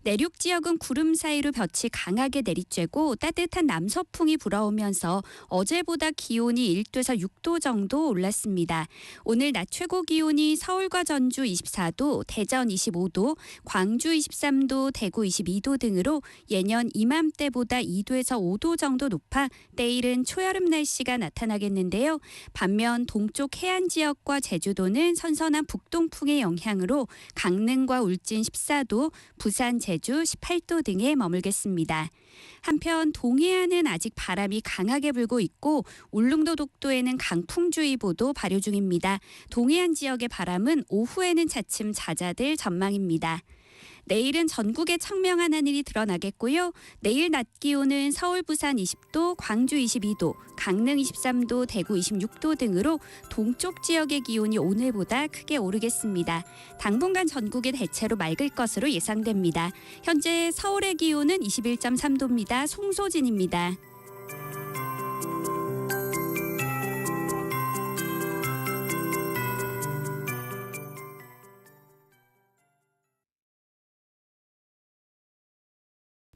내륙 지역은 구름 사이로 볕이 강하게 내리쬐고 따뜻한 남서풍이 불어오면서 어제보다 기온이 1도에서 6도 정도 올랐습니다. 오늘 낮 최고 기온이 서울과 전주 24도, 대전 25도, 광주 23도, 대구 22도 등으로 예년 이맘때보다 2도에서 5도 정도 높아 내일은 초여름 날씨가 나타나겠는데요. 반면 동쪽 해안 지역과 제주도는 선선한 북동풍의 영향으로 강릉과 울진 14도, 부산, 제주 18도 등에 머물겠습니다. 한편 동해안은 아직 바람이 강하게 불고 있고 울릉도 독도에는 강풍주의보도 발효 중입니다. 동해안 지역의 바람은 오후에는 차츰 잦아들 전망입니다. 내일은 전국에 청명한 하늘이 드러나겠고요. 내일 낮 기온은 서울, 부산 20도, 광주 22도, 강릉 23도, 대구 26도 등으로 동쪽 지역의 기온이 오늘보다 크게 오르겠습니다. 당분간 전국이 대체로 맑을 것으로 예상됩니다. 현재 서울의 기온은 21.3도입니다. 송소진입니다.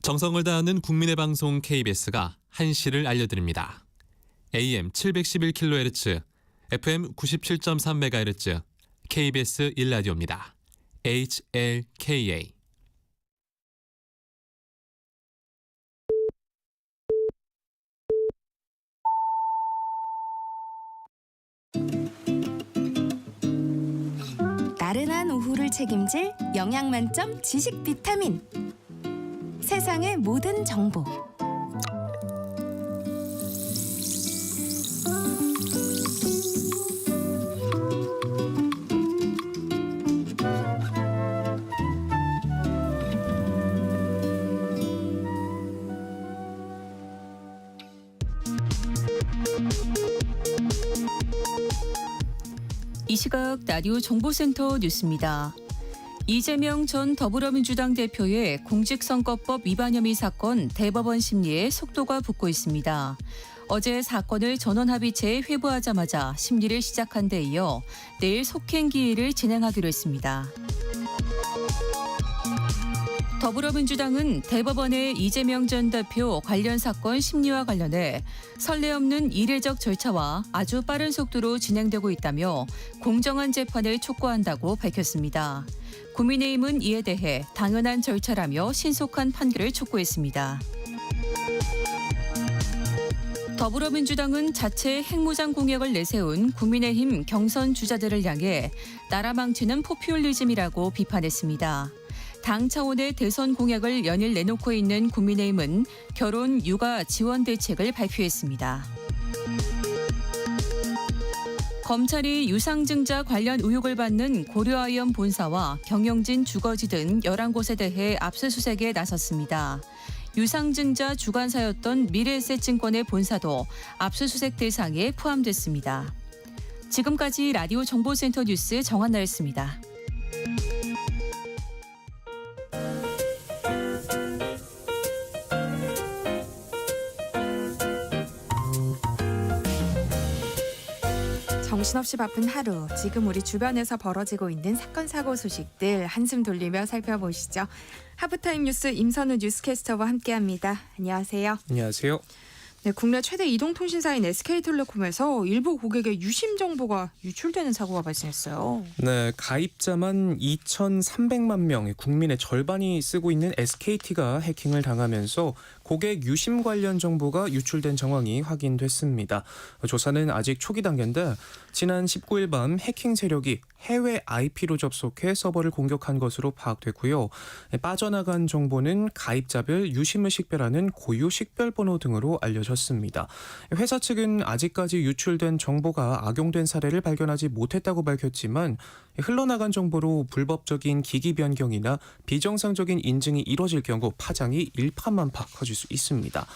정성을 다하는 국민의 방송 KBS가 한시를 알려드립니다. AM 711kHz, FM 97.3MHz, KBS 1라디오입니다. HLKA. 나른한 오후를 책임질 영양 만점 지식 비타민. 세상의 모든 정보. 이 시각 라디오 정보센터 뉴스입니다. 이재명 전 더불어민주당 대표의 공직선거법 위반 혐의 사건 대법원 심리에 속도가 붙고 있습니다. 어제 사건을 전원합의체에 회부하자마자 심리를 시작한 데 이어 내일 속행기일을 진행하기로 했습니다. 더불어민주당은 대법원의 이재명 전 대표 관련 사건 심리와 관련해 선례 없는 이례적 절차와 아주 빠른 속도로 진행되고 있다며 공정한 재판을 촉구한다고 밝혔습니다. 국민의힘은 이에 대해 당연한 절차라며 신속한 판결을 촉구했습니다. 더불어민주당은 자체 핵무장 공약을 내세운 국민의힘 경선 주자들을 향해 나라 망치는 포퓰리즘이라고 비판했습니다. 당 차원의 대선 공약을 연일 내놓고 있는 국민의힘은 결혼, 육아 지원 대책을 발표했습니다. 검찰이 유상증자 관련 의혹을 받는 고려아이언 본사와 경영진 주거지 등 11곳에 대해 압수수색에 나섰습니다. 유상증자 주관사였던 미래에셋증권의 본사도 압수수색 대상에 포함됐습니다. 지금까지 라디오 정보센터 뉴스 정한나였습니다. 정신없이 바쁜 하루, 지금 우리 주변에서 벌어지고 있는 사건 사고 소식들 한숨 돌리며 살펴보시죠. 하프타임 뉴스 임선우 뉴스캐스터와 함께합니다. 안녕하세요. 안녕하세요. 네, 국내 최대 이동통신사인 SK텔레콤에서 일부 고객의 유심 정보가 유출되는 사고가 발생했어요. 네, 가입자만 2,300만 명, 국민의 절반이 쓰고 있는 SKT가 해킹을 당하면서 고객 유심 관련 정보가 유출된 정황이 확인됐습니다. 조사는 아직 초기 단계인데 지난 19일 밤 해킹 세력이 해외 IP로 접속해 서버를 공격한 것으로 파악됐고요. 빠져나간 정보는 가입자별 유심을 식별하는 고유 식별번호 등으로 알려졌습니다. 회사 측은 아직까지 유출된 정보가 악용된 사례를 발견하지 못했다고 밝혔지만 흘러나간 정보로 불법적인 기기 변경이나 비정상적인 인증이 이뤄질 경우 파장이 일파만파 커질 수 있습니다.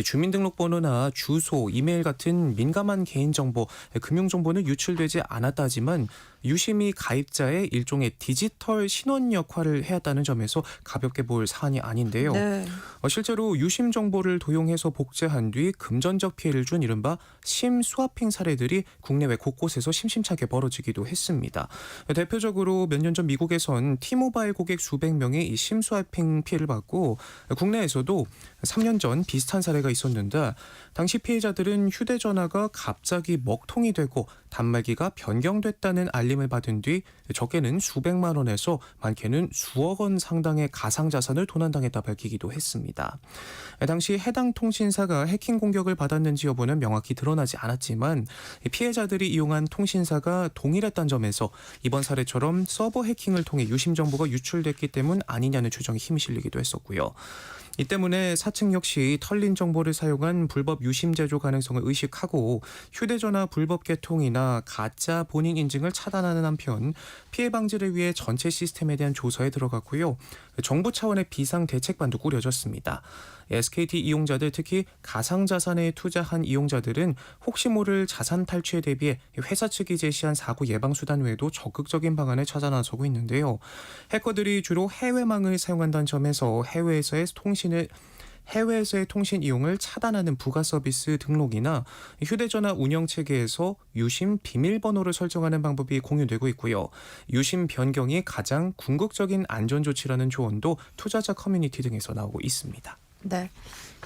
주민등록번호나 주소, 이메일 같은 민감한 개인정보, 금융정보는 유출되지 않았다 하지만 유심이 가입자의 일종의 디지털 신원 역할을 해왔다는 점에서 가볍게 볼 사안이 아닌데요. 네. 실제로 유심 정보를 도용해서 복제한 뒤 금전적 피해를 준 이른바 심스와핑 사례들이 국내외 곳곳에서 심심찮게 벌어지기도 했습니다. 대표적으로 몇 년 전 미국에선 T모바일 고객 수백 명이 이 심스와핑 피해를 받고 국내에서도 3년 전 비슷한 사례가 있었는데 당시 피해자들은 휴대전화가 갑자기 먹통이 되고 단말기가 변경됐다는 알림을 받은 뒤 적게는 수백만 원에서 많게는 수억 원 상당의 가상자산을 도난당했다 밝히기도 했습니다. 당시 해당 통신사가 해킹 공격을 받았는지 여부는 명확히 드러나지 않았지만 피해자들이 이용한 통신사가 동일했던 점에서 이번 사례처럼 서버 해킹을 통해 유심 정보가 유출됐기 때문 아니냐는 추정이 힘이 실리기도 했었고요. 이 때문에 사측 역시 털린 정보를 사용한 불법 유심 제조 가능성을 의식하고 휴대전화 불법 개통이나 가짜 본인 인증을 차단하는 한편 피해 방지를 위해 전체 시스템에 대한 조사에 들어갔고요. 정부 차원의 비상 대책반도 꾸려졌습니다. SKT 이용자들, 특히 가상자산에 투자한 이용자들은 혹시 모를 자산 탈취에 대비해 회사 측이 제시한 사고 예방 수단 외에도 적극적인 방안을 찾아 나서고 있는데요. 해커들이 주로 해외망을 사용한다는 점에서 해외에서의 통신 이용을 차단하는 부가 서비스 등록이나 휴대전화 운영 체계에서 유심 비밀번호를 설정하는 방법이 공유되고 있고요. 유심 변경이 가장 궁극적인 안전 조치라는 조언도 투자자 커뮤니티 등에서 나오고 있습니다. 네.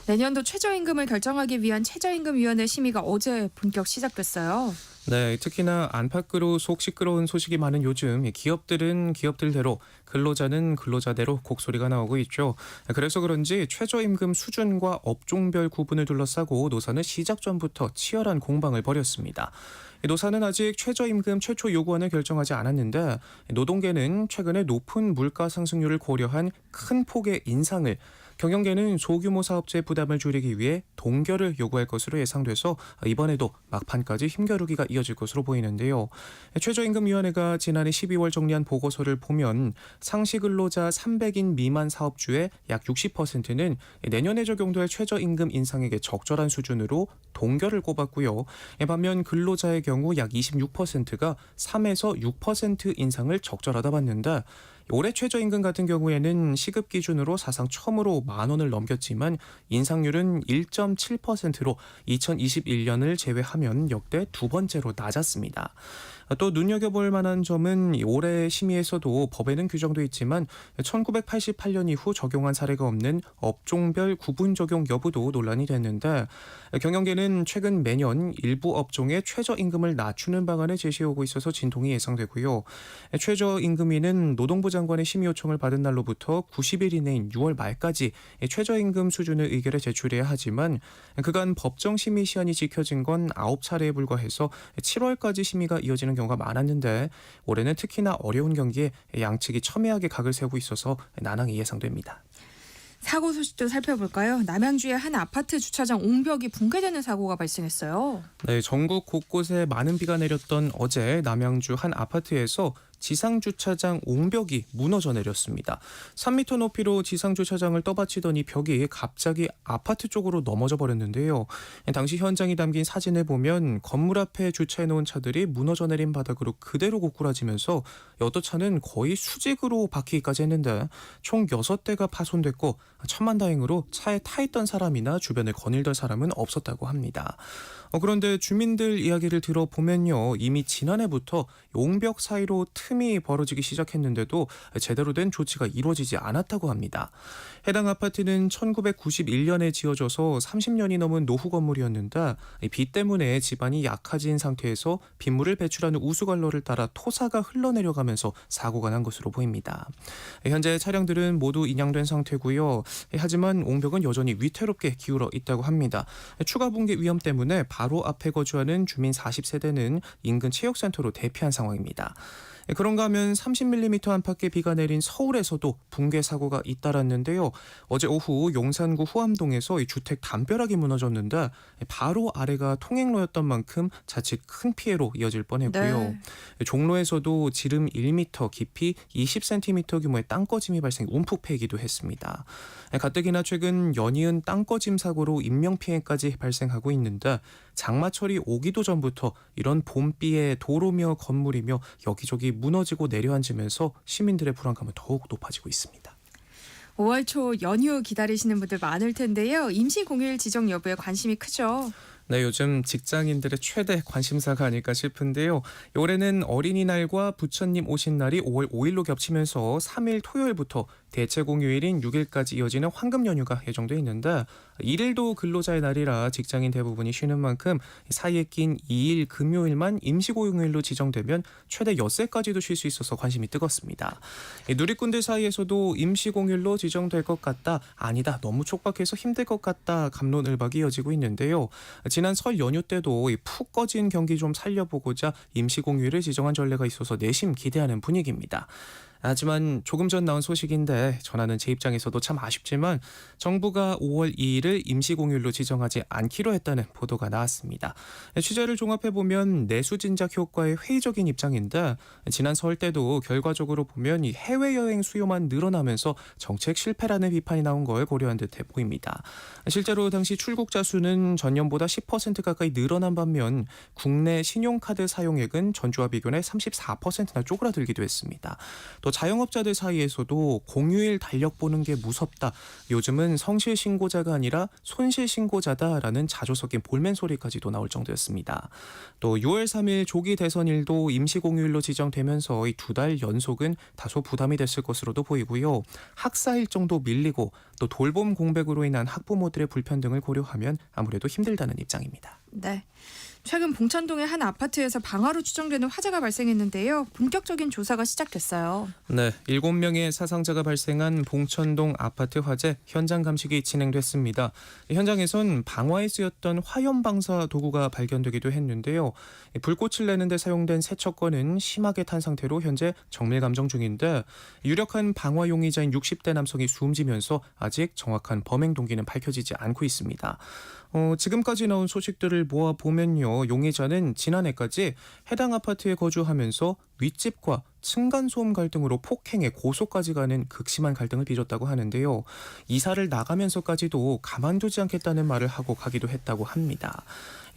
내년도 최저임금을 결정하기 위한 최저임금위원회 심의가 어제 본격 시작됐어요. 네, 특히나 안팎으로 속 시끄러운 소식이 많은 요즘 기업들은 기업들대로 근로자는 근로자대로 곡소리가 나오고 있죠. 그래서 그런지 최저임금 수준과 업종별 구분을 둘러싸고 노사는 시작 전부터 치열한 공방을 벌였습니다. 노사는 아직 최저임금 최초 요구안을 결정하지 않았는데 노동계는 최근에 높은 물가 상승률을 고려한 큰 폭의 인상을, 경영계는 소규모 사업자의 부담을 줄이기 위해 동결을 요구할 것으로 예상돼서 이번에도 막판까지 힘겨루기가 이어질 것으로 보이는데요. 최저임금위원회가 지난해 12월 정리한 보고서를 보면 상시 근로자 300인 미만 사업주의 약 60%는 내년에 적용될 최저임금 인상액의 적절한 수준으로 동결을 꼽았고요. 반면 근로자의 경우 약 26%가 3에서 6% 인상을 적절하다 봤는데 올해 최저임금 같은 경우에는 시급 기준으로 사상 처음으로 10,000원을 넘겼지만 인상률은 1.7%로 2021년을 제외하면 역대 두 번째로 낮았습니다. 또 눈여겨볼 만한 점은 올해 심의에서도 법에는 규정돼 있지만 1988년 이후 적용한 사례가 없는 업종별 구분 적용 여부도 논란이 됐는데 경영계는 최근 매년 일부 업종의 최저임금을 낮추는 방안을 제시하고 있어서 진통이 예상되고요. 최저임금위는 노동부 장관의 심의 요청을 받은 날로부터 90일 이내인 6월 말까지 최저임금 수준을 의결에 제출해야 하지만 그간 법정 심의 시한이 지켜진 건 9차례에 불과해서 7월까지 심의가 이어지는 경우가 많았는데 올해는 특히나 어려운 경기에 양측이 첨예하게 각을 세우고 있어서 난항이 예상됩니다. 사고 소식도 살펴볼까요? 남양주의 한 아파트 주차장 옹벽이 붕괴되는 사고가 발생했어요. 네, 전국 곳곳에 많은 비가 내렸던 어제 남양주 한 아파트에서 지상주차장 옹벽이 무너져 내렸습니다. 3m 높이로 지상주차장을 떠받치던 이 벽이 갑자기 아파트 쪽으로 넘어져 버렸는데요. 당시 현장이 담긴 사진을 보면 건물 앞에 주차해놓은 차들이 무너져 내린 바닥으로 그대로 고꾸라지면서 여러 차는 거의 수직으로 박히기까지 했는데 총 6대가 파손됐고 천만다행으로 차에 타있던 사람이나 주변을 거닐던 사람은 없었다고 합니다. 그런데 주민들 이야기를 들어보면요, 이미 지난해부터 옹벽 사이로 틈이 벌어지기 시작했는데도 제대로 된 조치가 이루어지지 않았다고 합니다. 해당 아파트는 1991년에 지어져서 30년이 넘은 노후 건물이었는데 비 때문에 집안이 약해진 상태에서 빗물을 배출하는 우수관로를 따라 토사가 흘러내려가면서 사고가 난 것으로 보입니다. 현재 차량들은 모두 인양된 상태고요. 하지만 옹벽은 여전히 위태롭게 기울어 있다고 합니다. 추가 붕괴 위험 때문에 바로 앞에 거주하는 주민 40세대는 인근 체육센터로 대피한 상황입니다. 그런가 하면 30mm 안팎의 비가 내린 서울에서도 붕괴 사고가 잇따랐는데요. 어제 오후 용산구 후암동에서 이 주택 담벼락이 무너졌는데 바로 아래가 통행로였던 만큼 자칫 큰 피해로 이어질 뻔했고요. 네. 종로에서도 지름 1m, 깊이 20cm 규모의 땅꺼짐이 발생, 움푹 패이기도 했습니다. 가뜩이나 최근 연이은 땅꺼짐 사고로 인명피해까지 발생하고 있는데 장마철이 오기도 전부터 이런 봄비에 도로며 건물이며 여기저기 무너지고 내려앉으면서 시민들의 불안감은 더욱 높아지고 있습니다. 5월 초 연휴 기다리시는 분들 많을 텐데요. 임시 공휴일 지정 여부에 관심이 크죠. 네, 요즘 직장인들의 최대 관심사가 아닐까 싶은데요. 올해는 어린이날과 부처님 오신 날이 5월 5일로 겹치면서 3일 토요일부터 대체 공휴일인 6일까지 이어지는 황금 연휴가 예정돼 있는데 1일도 근로자의 날이라 직장인 대부분이 쉬는 만큼 사이에 낀 2일 금요일만 임시공휴일로 지정되면 최대 엿새까지도 쉴 수 있어서 관심이 뜨겁습니다. 누리꾼들 사이에서도 임시공휴일로 지정될 것 같다, 아니다, 너무 촉박해서 힘들 것 같다 갑론을박이 이어지고 있는데요. 지난 설 연휴 때도 푹 꺼진 경기 좀 살려보고자 임시공휴일을 지정한 전례가 있어서 내심 기대하는 분위기입니다. 하지만 조금 전 나온 소식인데 전하는 제 입장에서도 참 아쉽지만 정부가 5월 2일을 임시공휴일로 지정하지 않기로 했다는 보도가 나왔습니다. 취재를 종합해보면 내수 진작 효과의 회의적인 입장인데 지난 설 때도 결과적으로 보면 이 해외여행 수요만 늘어나면서 정책 실패라는 비판이 나온 걸 고려한 듯해 보입니다. 실제로 당시 출국자 수는 전년보다 10% 가까이 늘어난 반면 국내 신용카드 사용액은 전주와 비교해 34%나 쪼그라들기도 했습니다. 또 자영업자들 사이에서도 공휴일 달력 보는 게 무섭다, 요즘은 성실 신고자가 아니라 손실 신고자다라는 자조 섞인 볼멘 소리까지도 나올 정도였습니다. 또 6월 3일 조기 대선일도 임시공휴일로 지정되면서 이 2달 연속은 다소 부담이 됐을 것으로도 보이고요. 학사 일정도 밀리고 또 돌봄 공백으로 인한 학부모들의 불편 등을 고려하면 아무래도 힘들다는 입장입니다. 네. 최근 봉천동의 한 아파트에서 방화로 추정되는 화재가 발생했는데요. 본격적인 조사가 시작됐어요. 네, 7명의 사상자가 발생한 봉천동 아파트 화재 현장 감식이 진행됐습니다. 현장에선 방화에 쓰였던 화염 방사 도구가 발견되기도 했는데요. 불꽃을 내는 데 사용된 세척건은 심하게 탄 상태로 현재 정밀 감정 중인데 유력한 방화 용의자인 60대 남성이 숨지면서 아직 정확한 범행 동기는 밝혀지지 않고 있습니다. 지금까지 나온 소식들을 모아보면요. 용의자는 지난해까지 해당 아파트에 거주하면서 윗집과 층간소음 갈등으로 폭행에 고소까지 가는 극심한 갈등을 빚었다고 하는데요. 이사를 나가면서까지도 가만두지 않겠다는 말을 하고 가기도 했다고 합니다.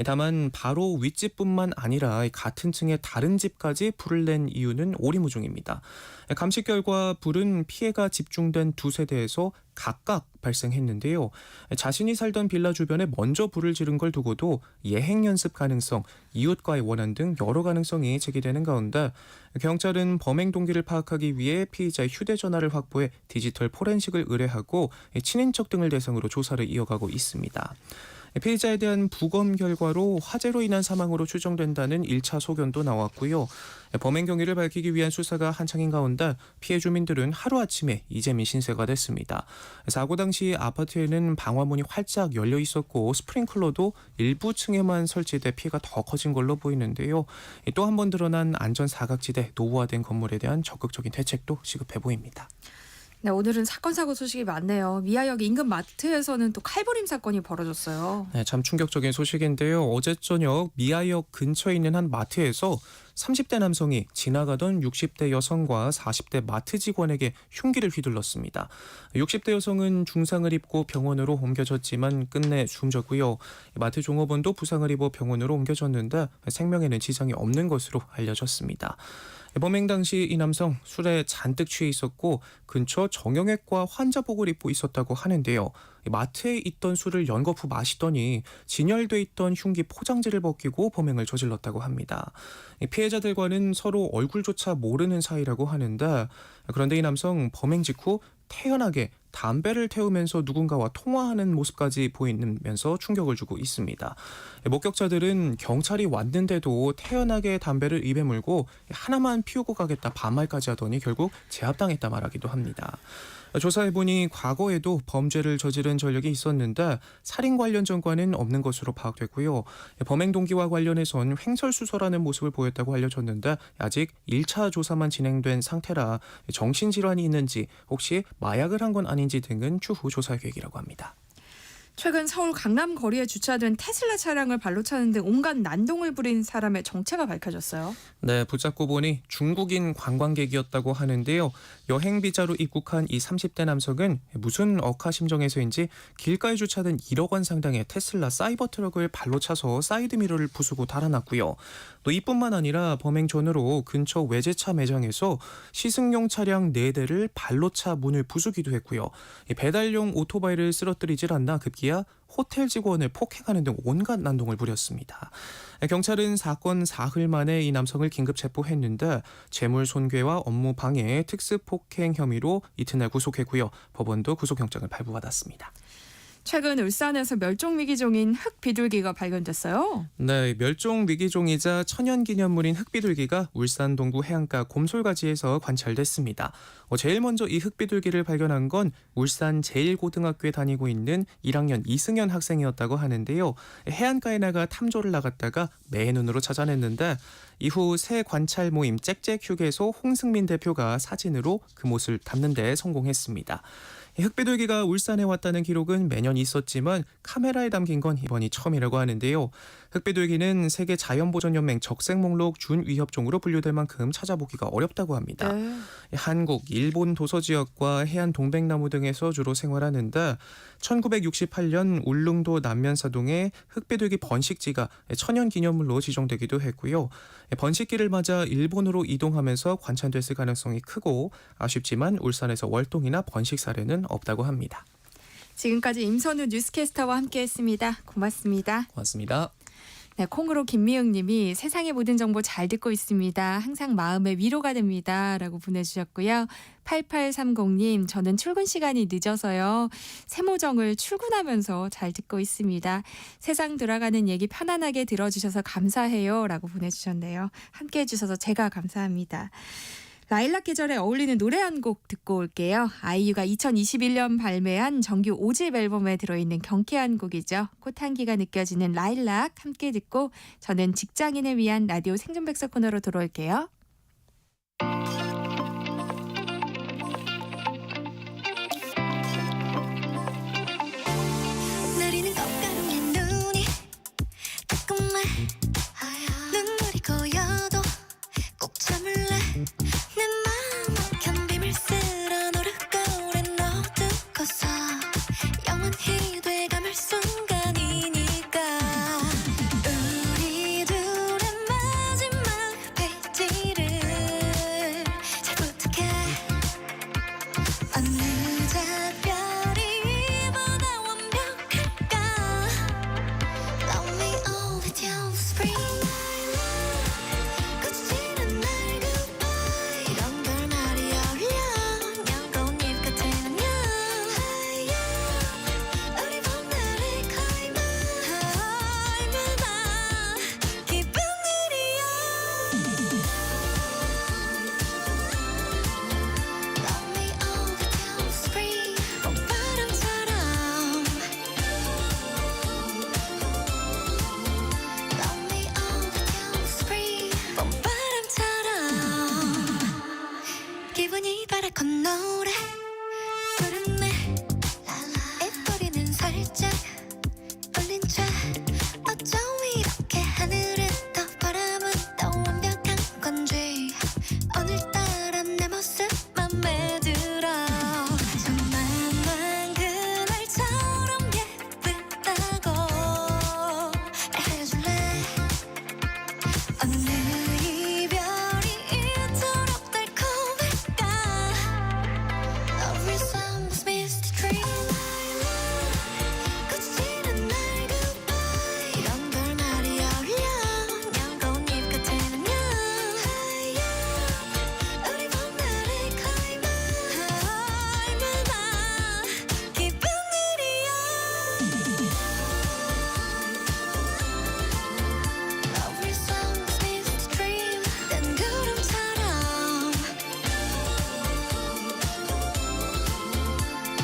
다만 바로 윗집뿐만 아니라 같은 층의 다른 집까지 불을 낸 이유는 오리무중입니다. 감식 결과 불은 피해가 집중된 두 세대에서 각각 발생했는데요. 자신이 살던 빌라 주변에 먼저 불을 지른 걸 두고도 예행 연습 가능성, 이웃과의 원한 등 여러 가능성이 제기되는 가운데 경찰은 범행 동기를 파악하기 위해 피의자의 휴대전화를 확보해 디지털 포렌식을 의뢰하고 친인척 등을 대상으로 조사를 이어가고 있습니다. 피해자에 대한 부검 결과로 화재로 인한 사망으로 추정된다는 1차 소견도 나왔고요. 범행 경위를 밝히기 위한 수사가 한창인 가운데 피해 주민들은 하루아침에 이재민 신세가 됐습니다. 사고 당시 아파트에는 방화문이 활짝 열려 있었고 스프링클러도 일부 층에만 설치돼 피해가 더 커진 걸로 보이는데요. 또 한 번 드러난 안전 사각지대, 노후화된 건물에 대한 적극적인 대책도 시급해 보입니다. 네, 오늘은 사건 사고 소식이 많네요. 미아역 인근 마트에서는 또 칼부림 사건이 벌어졌어요. 네, 참 충격적인 소식인데요. 어제 저녁 미아역 근처에 있는 한 마트에서 30대 남성이 지나가던 60대 여성과 40대 마트 직원에게 흉기를 휘둘렀습니다. 60대 여성은 중상을 입고 병원으로 옮겨졌지만 끝내 숨졌고요. 마트 종업원도 부상을 입어 병원으로 옮겨졌는데 생명에는 지장이 없는 것으로 알려졌습니다. 범행 당시 이 남성 술에 잔뜩 취해 있었고 근처 정형외과 환자복을 입고 있었다고 하는데요. 마트에 있던 술을 연거푸 마시더니 진열돼 있던 흉기 포장지를 벗기고 범행을 저질렀다고 합니다. 피해자들과는 서로 얼굴조차 모르는 사이라고 하는데 그런데 이 남성 범행 직후 태연하게 담배를 태우면서 누군가와 통화하는 모습까지 보이면서 충격을 주고 있습니다. 목격자들은 경찰이 왔는데도 태연하게 담배를 입에 물고 하나만 피우고 가겠다 반말까지 하더니 결국 제압당했다 말하기도 합니다. 조사해보니 과거에도 범죄를 저지른 전력이 있었는데 살인 관련 전과는 없는 것으로 파악됐고요. 범행 동기와 관련해선 횡설수설하는 모습을 보였다고 알려졌는데 아직 1차 조사만 진행된 상태라 정신질환이 있는지 혹시 마약을 한 건 아닌지 등은 추후 조사 계획이라고 합니다. 최근 서울 강남 거리에 주차된 테슬라 차량을 발로 차는 등 온갖 난동을 부린 사람의 정체가 밝혀졌어요. 네, 붙잡고 보니 중국인 관광객이었다고 하는데요. 여행 비자로 입국한 이 30대 남성은 무슨 억하심정에서인지 길가에 주차된 1억 원 상당의 테슬라 사이버 트럭을 발로 차서 사이드 미러를 부수고 달아났고요. 또 이뿐만 아니라 범행 전으로 근처 외제차 매장에서 시승용 차량 4대를 발로 차 문을 부수기도 했고요. 배달용 오토바이를 쓰러뜨리질 않나 급기야 호텔 직원을 폭행하는 등 온갖 난동을 부렸습니다. 경찰은 사건 사흘 만에 이 남성을 긴급 체포했는데 재물 손괴와 업무 방해, 특수폭행 혐의로 이튿날 구속했고요. 법원도 구속영장을 발부받았습니다. 최근 울산에서 멸종위기종인 흑비둘기가 발견됐어요. 네, 멸종위기종이자 천연기념물인 흑비둘기가 울산 동구 해안가 곰솔가지에서 관찰됐습니다. 제일 먼저 이 흑비둘기를 발견한 건 울산 제1고등학교에 다니고 있는 1학년 이승현 학생이었다고 하는데요. 해안가에 나가 탐조를 나갔다가 맨눈으로 찾아냈는데 이후 새 관찰 모임 짹짹 휴게소 홍승민 대표가 사진으로 그 모습을 담는 데 성공했습니다. 흑비둘기가 울산에 왔다는 기록은 매년 있었지만 카메라에 담긴 건 이번이 처음이라고 하는데요. 흑비둘기는 세계 자연보전연맹 적색 목록 준위협종으로 분류될 만큼 찾아보기가 어렵다고 합니다. 한국, 일본 도서지역과 해안 동백나무 등에서 주로 생활하는데 1968년 울릉도 남면사동에 흑비둘기 번식지가 천연기념물로 지정되기도 했고요. 번식기를 맞아 일본으로 이동하면서 관찰됐을 가능성이 크고 아쉽지만 울산에서 월동이나 번식 사례는 없다고 합니다. 지금까지 임선우 뉴스캐스터와 함께했습니다. 고맙습니다. 고맙습니다. 네, 콩으로 김미영님이 세상의 모든 정보 잘 듣고 있습니다. 항상 마음의 위로가 됩니다. 라고 보내주셨고요. 8830님, 저는 출근 시간이 늦어서요. 세모정을 출근하면서 잘 듣고 있습니다. 세상 돌아가는 얘기 편안하게 들어주셔서 감사해요. 라고 보내주셨네요. 함께 해주셔서 제가 감사합니다. 라일락 계절에 어울리는 노래 한 곡 듣고 올게요. 아이유가 2021년 발매한 정규 5집 앨범에 들어있는 경쾌한 곡이죠. 꽃향기가 느껴지는 라일락 함께 듣고 저는 직장인을 위한 라디오 생존백서 코너로 돌아올게요. 내리는 꽃가루에 눈이 따끔해 눈물이 고여도 꼭 참을래 내 맘 막힌 비밀 쓸어 노릇거울에 넣어두고서 영원히 돼감을 순간이니까 우리 둘의 마지막 페이지를 잘 부탁해 어느 작별이 이보다 완벽할까 Love me all with you spring 꽃이란 날 goodbye 이런 걸 말이 어울려 냥꽃잎 같은 안녕 우리 봄날의 클라이막스 얼마나 기쁜 일이야 Love me all with you spring 봄바람처럼 Love me all with you spring 봄바람처럼 기분이 바라건 노래 부르네 입꼬리는 살짝 올린 채 어쩜 이렇게 하늘은 더 바람은 더 완벽한 건지 오늘따라 내 모습 맘에 들어 정말만 그날처럼 예쁘다고 알려줄래 어느 이별이 이토록 달콤할까 Love resembles misty dream 꽃이란 날 goodbye 이런 걸 말이 어울려 냥꽃잎 같은 안녕 우리 봄날의 클라이막스 얼마나 기쁜 일이야 Love resembles misty dream 난 구름처럼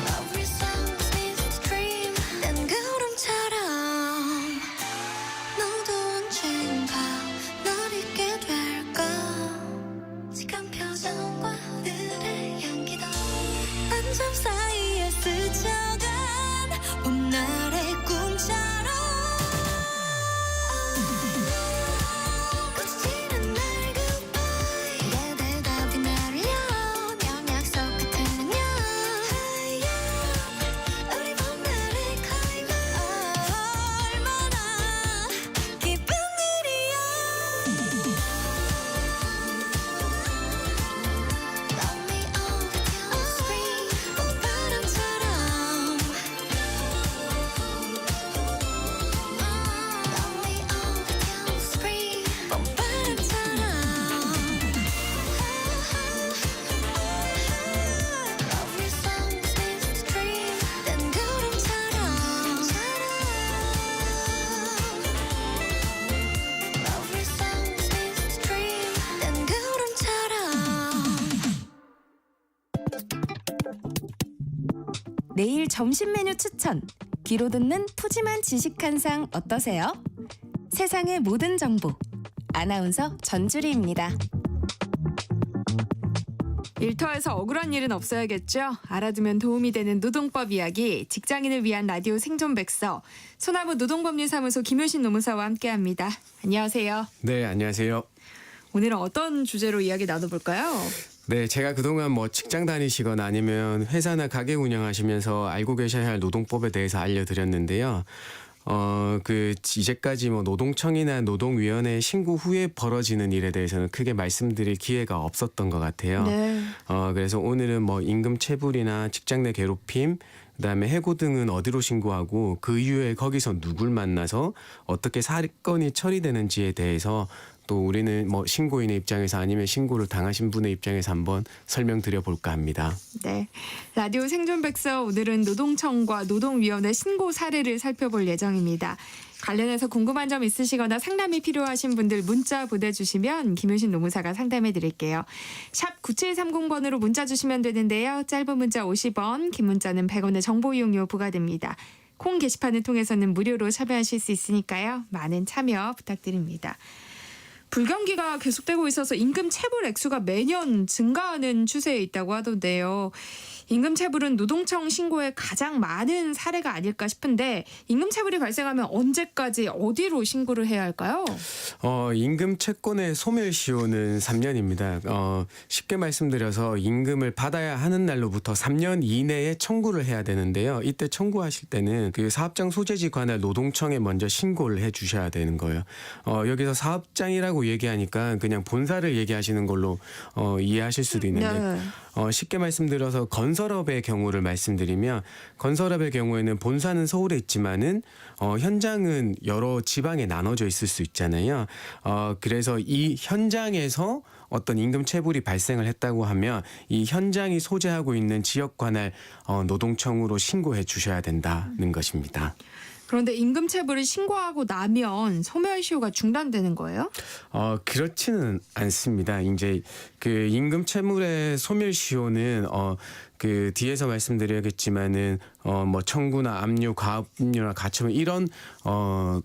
Love resembles misty dream 난 구름처럼 너도 언젠가 날 잊게 될까 시간 표정과 하늘의 향기도 한점 사이에 스쳐간 봄날의 꿈처럼 꽃이란 날 goodbye 내 대답이 날려 냥 약속 같은 안녕 우리 봄날의 클라이막스 얼마나 기쁜 일이야 Love me all with you spring 봄바람처럼 Love me all with you spring 봄바람처럼 Love resembles misty dream 난 구름처럼 Love resembles misty dream 난 구름처럼 내일 점심 메뉴 추천. 귀로 듣는 푸짐한 지식 한 상 어떠세요? 세상의 모든 정보. 아나운서 전주리입니다. 일터에서 억울한 일은 없어야겠죠. 알아두면 도움이 되는 노동법 이야기, 직장인을 위한 라디오 생존백서, 소나무 노동법률사무소 김효신 노무사와 함께합니다. 안녕하세요. 네, 안녕하세요. 오늘은 어떤 주제로 이야기 나눠볼까요? 네, 제가 그동안 뭐 직장 다니시거나 아니면 회사나 가게 운영하시면서 알고 계셔야 할 노동법에 대해서 알려드렸는데요. 이제까지 뭐 노동청이나 노동위원회 신고 후에 벌어지는 일에 대해서는 크게 말씀드릴 기회가 없었던 것 같아요. 네. 그래서 오늘은 뭐 임금 체불이나 직장 내 괴롭힘, 그다음에 해고 등은 어디로 신고하고 그 이후에 거기서 누굴 만나서 어떻게 사건이 처리되는지에 대해서 또 우리는 뭐 신고인의 입장에서 아니면 신고를 당하신 분의 입장에서 한번 설명드려 볼까 합니다. 네. 라디오 생존백서 오늘은 노동청과 노동위원회 신고 사례를 살펴볼 예정입니다. 관련해서 궁금한 점 있으시거나 상담이 필요하신 분들 문자 보내주시면 김효신 노무사가 상담해 드릴게요. 샵 9730번으로 문자 주시면 되는데요. 짧은 문자 50원, 긴 문자는 100원의 정보 이용료 부과됩니다. 콩 게시판을 통해서는 무료로 참여하실 수 있으니까요. 많은 참여 부탁드립니다. 불경기가 계속되고 있어서 임금 체불 액수가 매년 증가하는 추세에 있다고 하던데요. 임금 체불은 노동청 신고에 가장 많은 사례가 아닐까 싶은데 임금 체불이 발생하면 언제까지 어디로 신고를 해야 할까요? 임금 채권의 소멸시효는 3년입니다. 쉽게 말씀드려서 임금을 받아야 하는 날로부터 3년 이내에 청구를 해야 되는데요. 이때 청구하실 때는 그 사업장 소재지 관할 노동청에 먼저 신고를 해 주셔야 되는 거예요. 여기서 사업장이라고 얘기하니까 그냥 본사를 얘기하시는 걸로 이해하실 수도 있는데 네. 쉽게 말씀드려서 건설업의 경우를 말씀드리면 건설업의 경우에는 본사는 서울에 있지만은 현장은 여러 지방에 나눠져 있을 수 있잖아요. 그래서 이 현장에서 어떤 임금 체불이 발생을 했다고 하면 이 현장이 소재하고 있는 지역 관할 노동청으로 신고해 주셔야 된다는 것입니다. 그런데 임금 체불을 신고하고 나면 소멸시효가 중단되는 거예요? 그렇지는 않습니다. 이제 그 임금 체불의 소멸시효는 그 뒤에서 말씀드려야겠지만은 뭐 청구나 압류, 가압류나 가처분 이런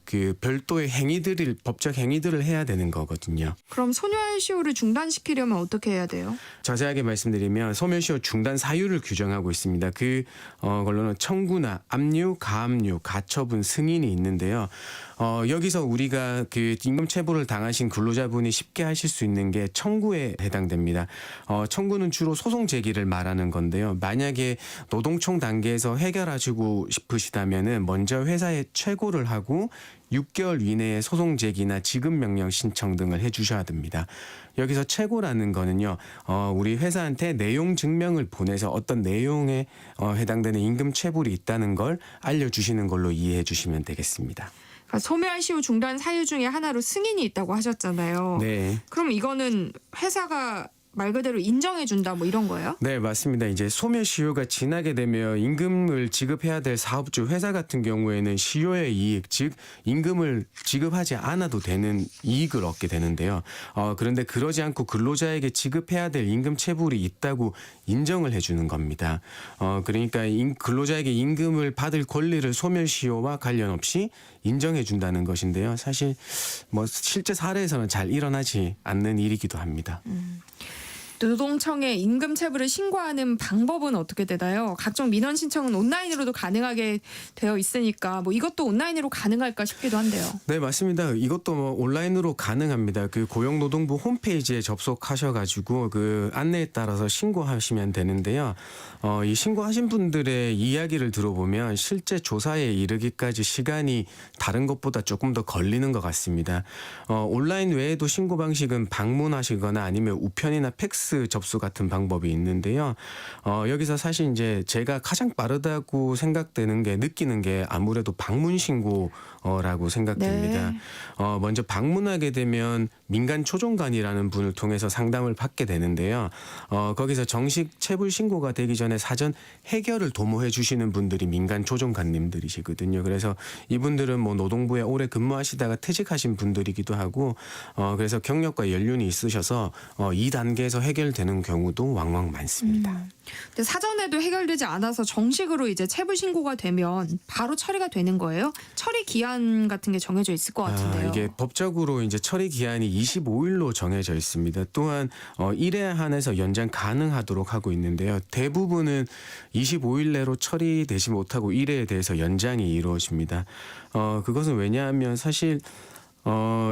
그 별도의 행위들을 법적 행위들을 해야 되는 거거든요. 그럼 소멸시효를 중단시키려면 어떻게 해야 돼요? 자세하게 말씀드리면 소멸시효 중단 사유를 규정하고 있습니다. 그 걸로는 청구나 압류, 가압류, 가처분, 승인이 있는데요. 여기서 우리가 그 임금 체불을 당하신 근로자분이 쉽게 하실 수 있는 게 청구에 해당됩니다. 청구는 주로 소송 제기를 말하는 건데요. 만약에 노동청 단계에서 해결하시고 싶으시다면은 먼저 회사에 최고를 하고 6개월 이내에 소송 제기나 지급 명령 신청 등을 해주셔야 됩니다. 여기서 최고라는 거는요, 우리 회사한테 내용 증명을 보내서 어떤 내용에 해당되는 임금 체불이 있다는 걸 알려주시는 걸로 이해해 주시면 되겠습니다. 그러니까 소멸시효 중단 사유 중에 하나로 승인이 있다고 하셨잖아요. 네. 그럼 이거는 회사가 말 그대로 인정해준다 뭐 이런 거예요? 네, 맞습니다. 이제 소멸시효가 지나게 되면 임금을 지급해야 될 사업주 회사 같은 경우에는 시효의 이익, 즉 임금을 지급하지 않아도 되는 이익을 얻게 되는데요. 그런데 그러지 않고 근로자에게 지급해야 될 임금 체불이 있다고 인정을 해주는 겁니다. 그러니까 근로자에게 임금을 받을 권리를 소멸시효와 관련 없이 인정해준다는 것인데요. 사실 뭐 실제 사례에서는 잘 일어나지 않는 일이기도 합니다. 노동청에 임금 체불을 신고하는 방법은 어떻게 되나요? 각종 민원 신청은 온라인으로도 가능하게 되어 있으니까 뭐 이것도 온라인으로 가능할까 싶기도 한데요. 네, 맞습니다. 이것도 뭐 온라인으로 가능합니다. 그 고용노동부 홈페이지에 접속하셔가지고 그 안내에 따라서 신고하시면 되는데요. 이 신고하신 분들의 이야기를 들어보면 실제 조사에 이르기까지 시간이 다른 것보다 조금 더 걸리는 것 같습니다. 온라인 외에도 신고 방식은 방문하시거나 아니면 우편이나 팩스 접수 같은 방법이 있는데요. 여기서 사실 이제 제가 가장 빠르다고 생각되는 게 느끼는 게 아무래도 방문 신고라고 생각됩니다. 네. 먼저 방문하게 되면 민간 초종관이라는 분을 통해서 상담을 받게 되는데요. 거기서 정식 체불 신고가 되기 전에 사전 해결을 도모해 주시는 분들이 민간 초종관님들이시거든요. 그래서 이분들은 뭐 노동부에 오래 근무하시다가 퇴직하신 분들이기도 하고 그래서 경력과 연륜이 있으셔서 2단계에서 해결되는 경우도 왕왕 많습니다. 근데 사전에도 해결되지 않아서 정식으로 이제 체불 신고가 되면 바로 처리가 되는 거예요? 처리 기한 같은 게 정해져 있을 것 같은데요. 이게 법적으로 이제 처리 기한이 25일로 정해져 있습니다. 또한 1회 한해서 연장 가능하도록 하고 있는데요. 대부분은 25일 내로 처리되지 못하고 1회에 대해서 연장이 이루어집니다. 그것은 왜냐하면 사실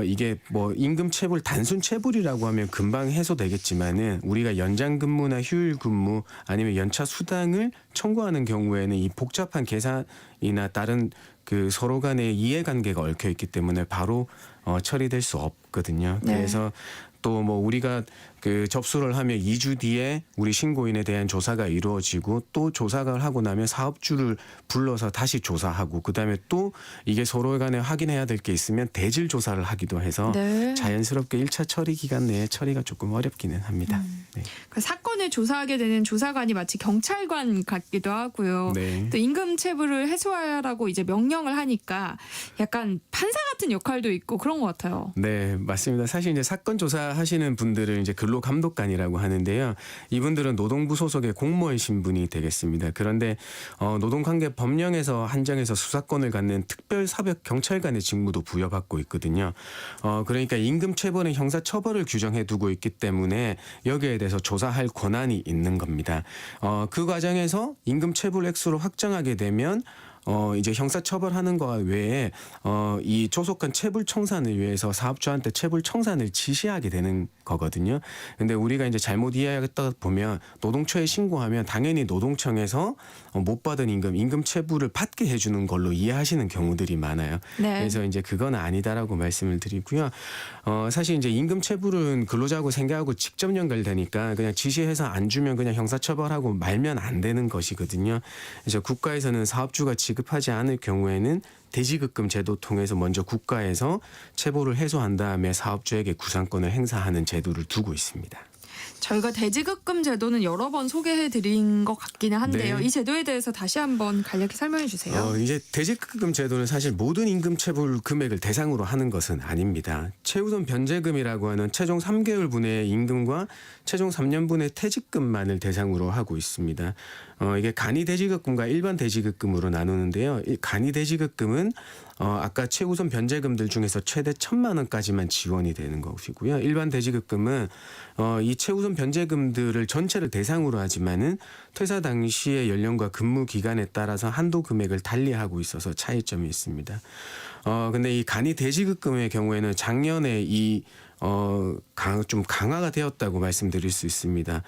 이게 뭐 임금 체불 단순 체불이라고 하면 금방 해소되겠지만은 우리가 연장 근무나 휴일 근무 아니면 연차 수당을 청구하는 경우에는 이 복잡한 계산이나 다른 그 서로 간의 이해관계가 얽혀 있기 때문에 바로 처리될 수 없거든요. 네. 그래서 또 뭐 우리가 그 접수를 하면 2주 뒤에 우리 신고인에 대한 조사가 이루어지고 또 조사를 하고 나면 사업주를 불러서 다시 조사하고 그다음에 또 이게 서로 간에 확인해야 될 게 있으면 대질 조사를 하기도 해서 네. 자연스럽게 1차 처리 기간 내에 처리가 조금 어렵기는 합니다. 네. 그 사건을 조사하게 되는 조사관이 마치 경찰관 같기도 하고요. 네. 또 임금 체불을 해소하라고 이제 명령을 하니까 약간 판사 같은 역할도 있고 그런 것 같아요. 네, 맞습니다. 사실 이제 사건 조사하시는 분들을 이제 근로감독관이라고 하는데요. 이분들은 노동부 소속의 공무원 신분이 되겠습니다. 그런데 노동관계 법령에서 한정해서 수사권을 갖는 특별사법 경찰관의 직무도 부여받고 있거든요. 그러니까 임금 체불은 형사처벌을 규정해 두고 있기 때문에 여기에 대해서 조사할 권한이 있는 겁니다. 그 과정에서 임금 체불 액수를 확정하게 되면 이제 형사처벌하는 거 외에 이 조속한 체불 청산을 위해서 사업주한테 체불 청산을 지시하게 되는 거거든요. 근데 우리가 이제 잘못 이해하다 보면 노동처에 신고하면 당연히 노동청에서 못 받은 임금 체불을 받게 해주는 걸로 이해하시는 경우들이 많아요. 네. 그래서 이제 그건 아니다라고 말씀을 드리고요. 사실 이제 임금 체불은 근로자하고 생계하고 직접 연결되니까 그냥 지시해서 안 주면 그냥 형사처벌하고 말면 안 되는 것이거든요. 그래서 국가에서는 사업주가 지급하지 않을 경우에는 대지급금 제도 통해서 먼저 국가에서 체불을 해소한 다음에 사업주에게 구상권을 행사하는 제도를 두고 있습니다. 저희가 대지급금 제도는 여러 번 소개해드린 것 같기는 한데요. 네. 이 제도에 대해서 다시 한번 간략히 설명해 주세요. 이제 대지급금 제도는 사실 모든 임금 체불 금액을 대상으로 하는 것은 아닙니다. 최우선 변제금이라고 하는 최종 3개월분의 임금과 최종 3년분의 퇴직금만을 대상으로 하고 있습니다. 이게 간이 대지급금과 일반 대지급금으로 나누는데요. 이 간이 대지급금은 아까 최우선 변제금들 중에서 최대 1,000만 원까지만 지원이 되는 것이고요. 일반 대지급금은 이 최우선 변제금들을 전체를 대상으로 하지만은 퇴사 당시의 연령과 근무 기간에 따라서 한도 금액을 달리하고 있어서 차이점이 있습니다. 근데 이 간이 대지급금의 경우에는 작년에 좀 강화가 되었다고 말씀드릴 수 있습니다.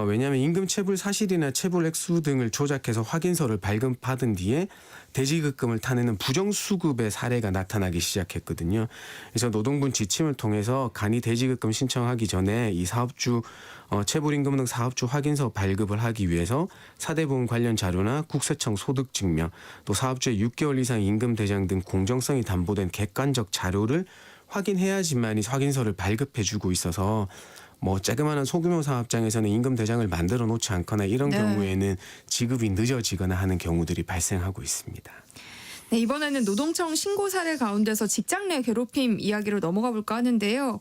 왜냐하면 임금 체불 사실이나 체불 액수 등을 조작해서 확인서를 발급받은 뒤에 대지급금을 타내는 부정수급의 사례가 나타나기 시작했거든요. 그래서 노동부는 지침을 통해서 간이 대지급금 신청하기 전에 이 사업주 체불임금 등 사업주 확인서 발급을 하기 위해서 사대보험 관련 자료나 국세청 소득증명 또 사업주의 6개월 이상 임금 대장 등 공정성이 담보된 객관적 자료를 확인해야지만 이 확인서를 발급해주고 있어서 뭐 자그마한 소규모 사업장에서는 임금 대장을 만들어 놓지 않거나 이런 네. 경우에는 지급이 늦어지거나 하는 경우들이 발생하고 있습니다. 네, 이번에는 노동청 신고 사례 가운데서 직장 내 괴롭힘 이야기로 넘어가 볼까 하는데요.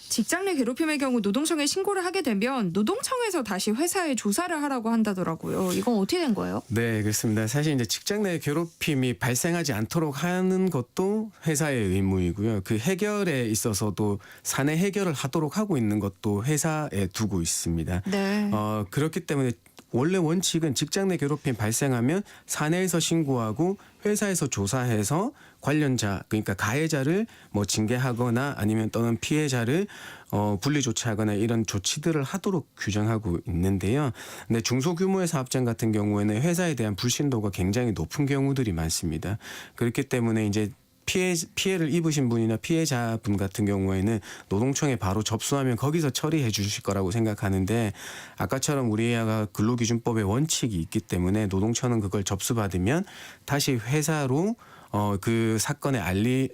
직장 내 괴롭힘의 경우 노동청에 신고를 하게 되면 노동청에서 다시 회사에 조사를 하라고 한다더라고요. 이건 어떻게 된 거예요? 네, 그렇습니다. 사실 이제 직장 내 괴롭힘이 발생하지 않도록 하는 것도 회사의 의무이고요. 그 해결에 있어서도 사내 해결을 하도록 하고 있는 것도 회사에 두고 있습니다. 네. 그렇기 때문에 원래 원칙은 직장 내 괴롭힘 발생하면 사내에서 신고하고 회사에서 조사해서 관련자 그러니까 가해자를 뭐 징계하거나 아니면 또는 피해자를 분리 조치하거나 이런 조치들을 하도록 규정하고 있는데요. 근데 중소규모의 사업장 같은 경우에는 회사에 대한 불신도가 굉장히 높은 경우들이 많습니다. 그렇기 때문에 이제 피해를 입으신 분이나 피해자분 같은 경우에는 노동청에 바로 접수하면 거기서 처리해 주실 거라고 생각하는데 아까처럼 우리가 근로기준법의 원칙이 있기 때문에 노동청은 그걸 접수받으면 다시 회사로 그 사건에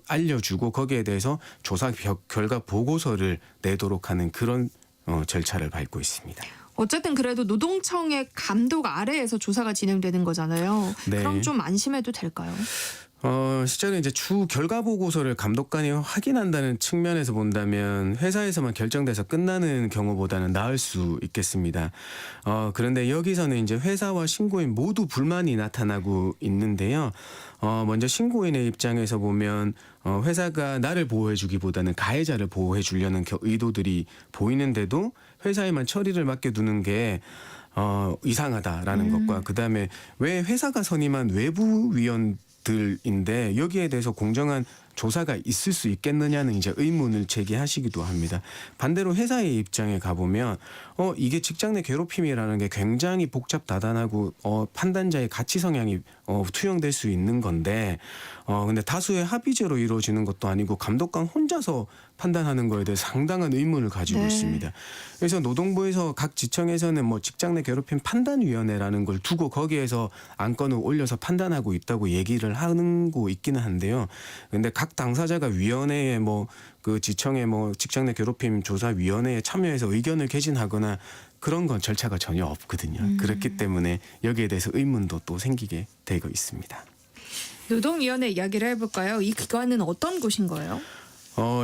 알려주고 거기에 대해서 조사 결과 보고서를 내도록 하는 그런 절차를 밟고 있습니다. 어쨌든 그래도 노동청의 감독 아래에서 조사가 진행되는 거잖아요. 네. 그럼 좀 안심해도 될까요? 실제로 이제 주 결과 보고서를 감독관이 확인한다는 측면에서 본다면 회사에서만 결정돼서 끝나는 경우보다는 나을 수 있겠습니다. 그런데 여기서는 이제 회사와 신고인 모두 불만이 나타나고 있는데요. 먼저 신고인의 입장에서 보면 회사가 나를 보호해주기보다는 가해자를 보호해주려는 의도들이 보이는데도 회사에만 처리를 맡겨두는 게 이상하다라는 것과 그다음에 왜 회사가 선임한 외부 위원들인데 여기에 대해서 공정한 조사가 있을 수 있겠느냐는 이제 의문을 제기하시기도 합니다. 반대로 회사의 입장에 가보면 이게 직장 내 괴롭힘이라는 게 굉장히 복잡다단하고 판단자의 가치 성향이 투영될 수 있는 건데 근데 다수의 합의제로 이루어지는 것도 아니고 감독관 혼자서 판단하는 거에 대해 상당한 의문을 가지고 있습니다. 그래서 노동부에서 각 지청에서는 뭐 직장 내 괴롭힘 판단위원회라는 걸 두고 거기에서 안건을 올려서 판단하고 있다고 얘기를 하고 있기는 한데요. 근데 각 당사자가 위원회에 뭐 그 지청의 뭐 직장 내 괴롭힘 조사위원회에 참여해서 의견을 개진하거나 그런 건 절차가 전혀 없거든요. 그렇기 때문에 여기에 대해서 의문도 또 생기게 되고 있습니다. 노동위원회 이야기를 해볼까요? 이 기관은 어떤 곳인 거예요?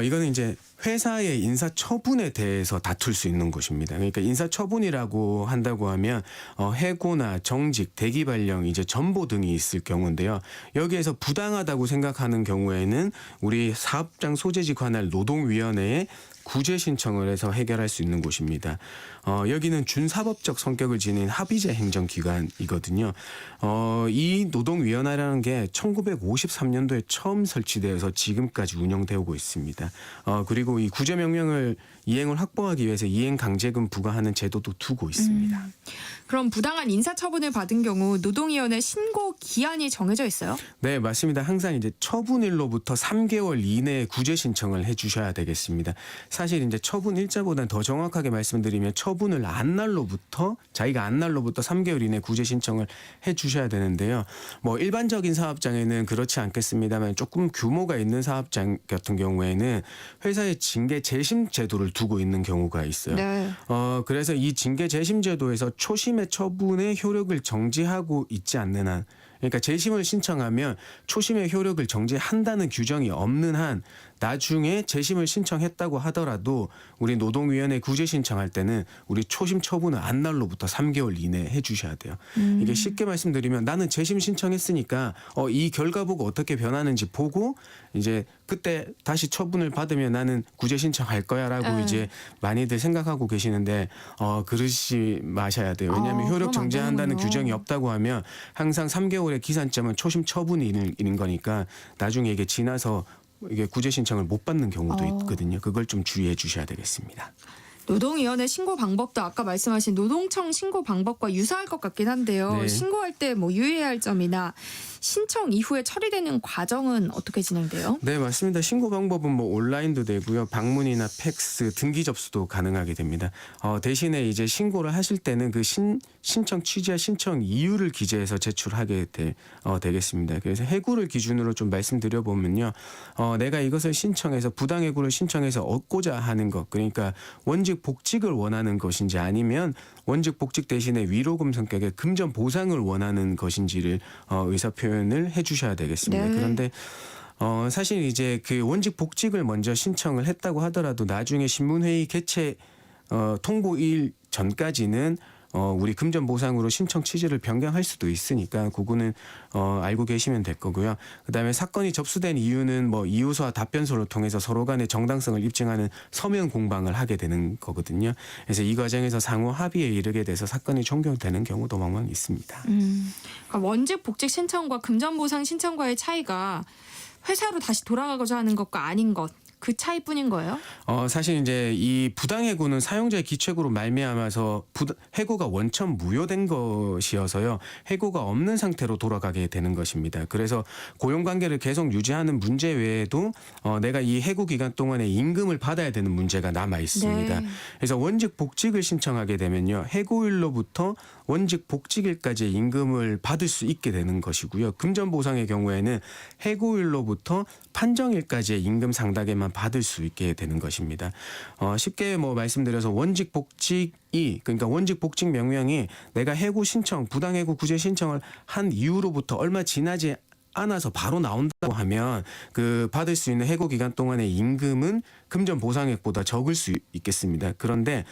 이거는 이제 회사의 인사 처분에 대해서 다툴 수 있는 곳입니다. 그러니까 인사 처분이라고 한다고 하면 해고나 정직, 대기 발령, 이제 전보 등이 있을 경우인데요. 여기에서 부당하다고 생각하는 경우에는 우리 사업장 소재지 관할 노동위원회에 구제 신청을 해서 해결할 수 있는 곳입니다. 여기는 준사법적 성격을 지닌 합의제 행정기관이거든요. 이 노동위원회라는 게 1953년도에 처음 설치되어서 지금까지 운영되어 오고 있습니다. 그리고 이 구제 명령을 이행을 확보하기 위해서 이행 강제금 부과하는 제도도 두고 있습니다. 그럼 부당한 인사처분을 받은 경우 노동위원회 신고 기한이 정해져 있어요? 네, 맞습니다. 항상 이제 처분일로부터 3개월 이내에 구제 신청을 해주셔야 되겠습니다. 사실 이제 처분 일자보다는 더 정확하게 말씀드리면 처분을 안 날로부터 자기가 안 날로부터 3개월 이내 구제 신청을 해주셔야 되는데요. 뭐 일반적인 사업장에는 그렇지 않겠습니다만 조금 규모가 있는 사업장 같은 경우에는 회사의 징계 재심 제도를 두고 있는 경우가 있어요. 네. 그래서 이 징계 재심 제도에서 초심의 처분의 효력을 정지하고 있지 않는 한, 그러니까 재심을 신청하면 초심의 효력을 정지한다는 규정이 없는 한 나중에 재심을 신청했다고 하더라도 우리 노동위원회 구제 신청할 때는 우리 초심 처분은 안 날로부터 3개월 이내에 해주셔야 돼요. 이게 쉽게 말씀드리면 나는 재심 신청했으니까 이 결과 보고 어떻게 변하는지 보고 이제 그때 다시 처분을 받으면 나는 구제 신청할 거야라고 이제 많이들 생각하고 계시는데 그러시 마셔야 돼요. 왜냐하면 효력 정지한다는 규정이 없다고 하면 항상 3개월의 기산점은 초심 처분인 거니까 나중에 이게 지나서 이게 구제 신청을 못 받는 경우도 있거든요. 그걸 좀 주의해 주셔야 되겠습니다. 노동위원회 신고 방법도 아까 말씀하신 노동청 신고 방법과 유사할 것 같긴 한데요. 네. 신고할 때 뭐 유의해야 할 점이나 신청 이후에 처리되는 과정은 어떻게 진행돼요? 네, 맞습니다. 신고 방법은 뭐 온라인도 되고요. 방문이나 팩스, 등기 접수도 가능하게 됩니다. 대신에 이제 신고를 하실 때는 그 신청 취지와 신청 이유를 기재해서 제출하게 되겠습니다. 그래서 해고를 기준으로 좀 말씀드려 보면요. 내가 이것을 신청해서 부당해고를 신청해서 얻고자 하는 것, 그러니까 원직 복직을 원하는 것인지 아니면 원직 복직 대신에 위로금 성격의 금전 보상을 원하는 것인지를 의사 표현을 해주셔야 되겠습니다. 네. 그런데 사실 이제 그 원직 복직을 먼저 신청을 했다고 하더라도 나중에 신문회의 개최 통보일 전까지는 우리 금전 보상으로 신청 취지를 변경할 수도 있으니까 그거는 알고 계시면 될 거고요. 그다음에 사건이 접수된 이유는 뭐 이유서와 답변서를 통해서 서로 간의 정당성을 입증하는 서면 공방을 하게 되는 거거든요. 그래서 이 과정에서 상호 합의에 이르게 돼서 사건이 종결되는 경우도 왕왕 있습니다. 그러니까 원직 복직 신청과 금전 보상 신청과의 차이가 회사로 다시 돌아가고자 하는 것과 아닌 것. 그 차이뿐인 거예요? 사실 이제 이 부당해고는 사용자의 기책으로 말미암아서 해고가 원천 무효된 것이어서요. 해고가 없는 상태로 돌아가게 되는 것입니다. 그래서 고용관계를 계속 유지하는 문제 외에도 내가 이 해고 기간 동안에 임금을 받아야 되는 문제가 남아 있습니다. 네. 그래서 원직 복직을 신청하게 되면요. 해고일로부터 원직 복직일까지의 임금을 받을 수 있게 되는 것이고요. 금전 보상의 경우에는 해고일로부터 판정일까지의 임금 상당에만 받을 수 있게 되는 것입니다. 쉽게 뭐 말씀드려서 원직 복직이 그러니까 원직 복직 명령이 내가 해고 신청, 부당해고 구제 신청을 한 이후로부터 얼마 지나지 않아서 바로 나온다고 하면 그 받을 수 있는 해고 기간 동안의 임금은 금전 보상액보다 적을 수 있겠습니다. 그런데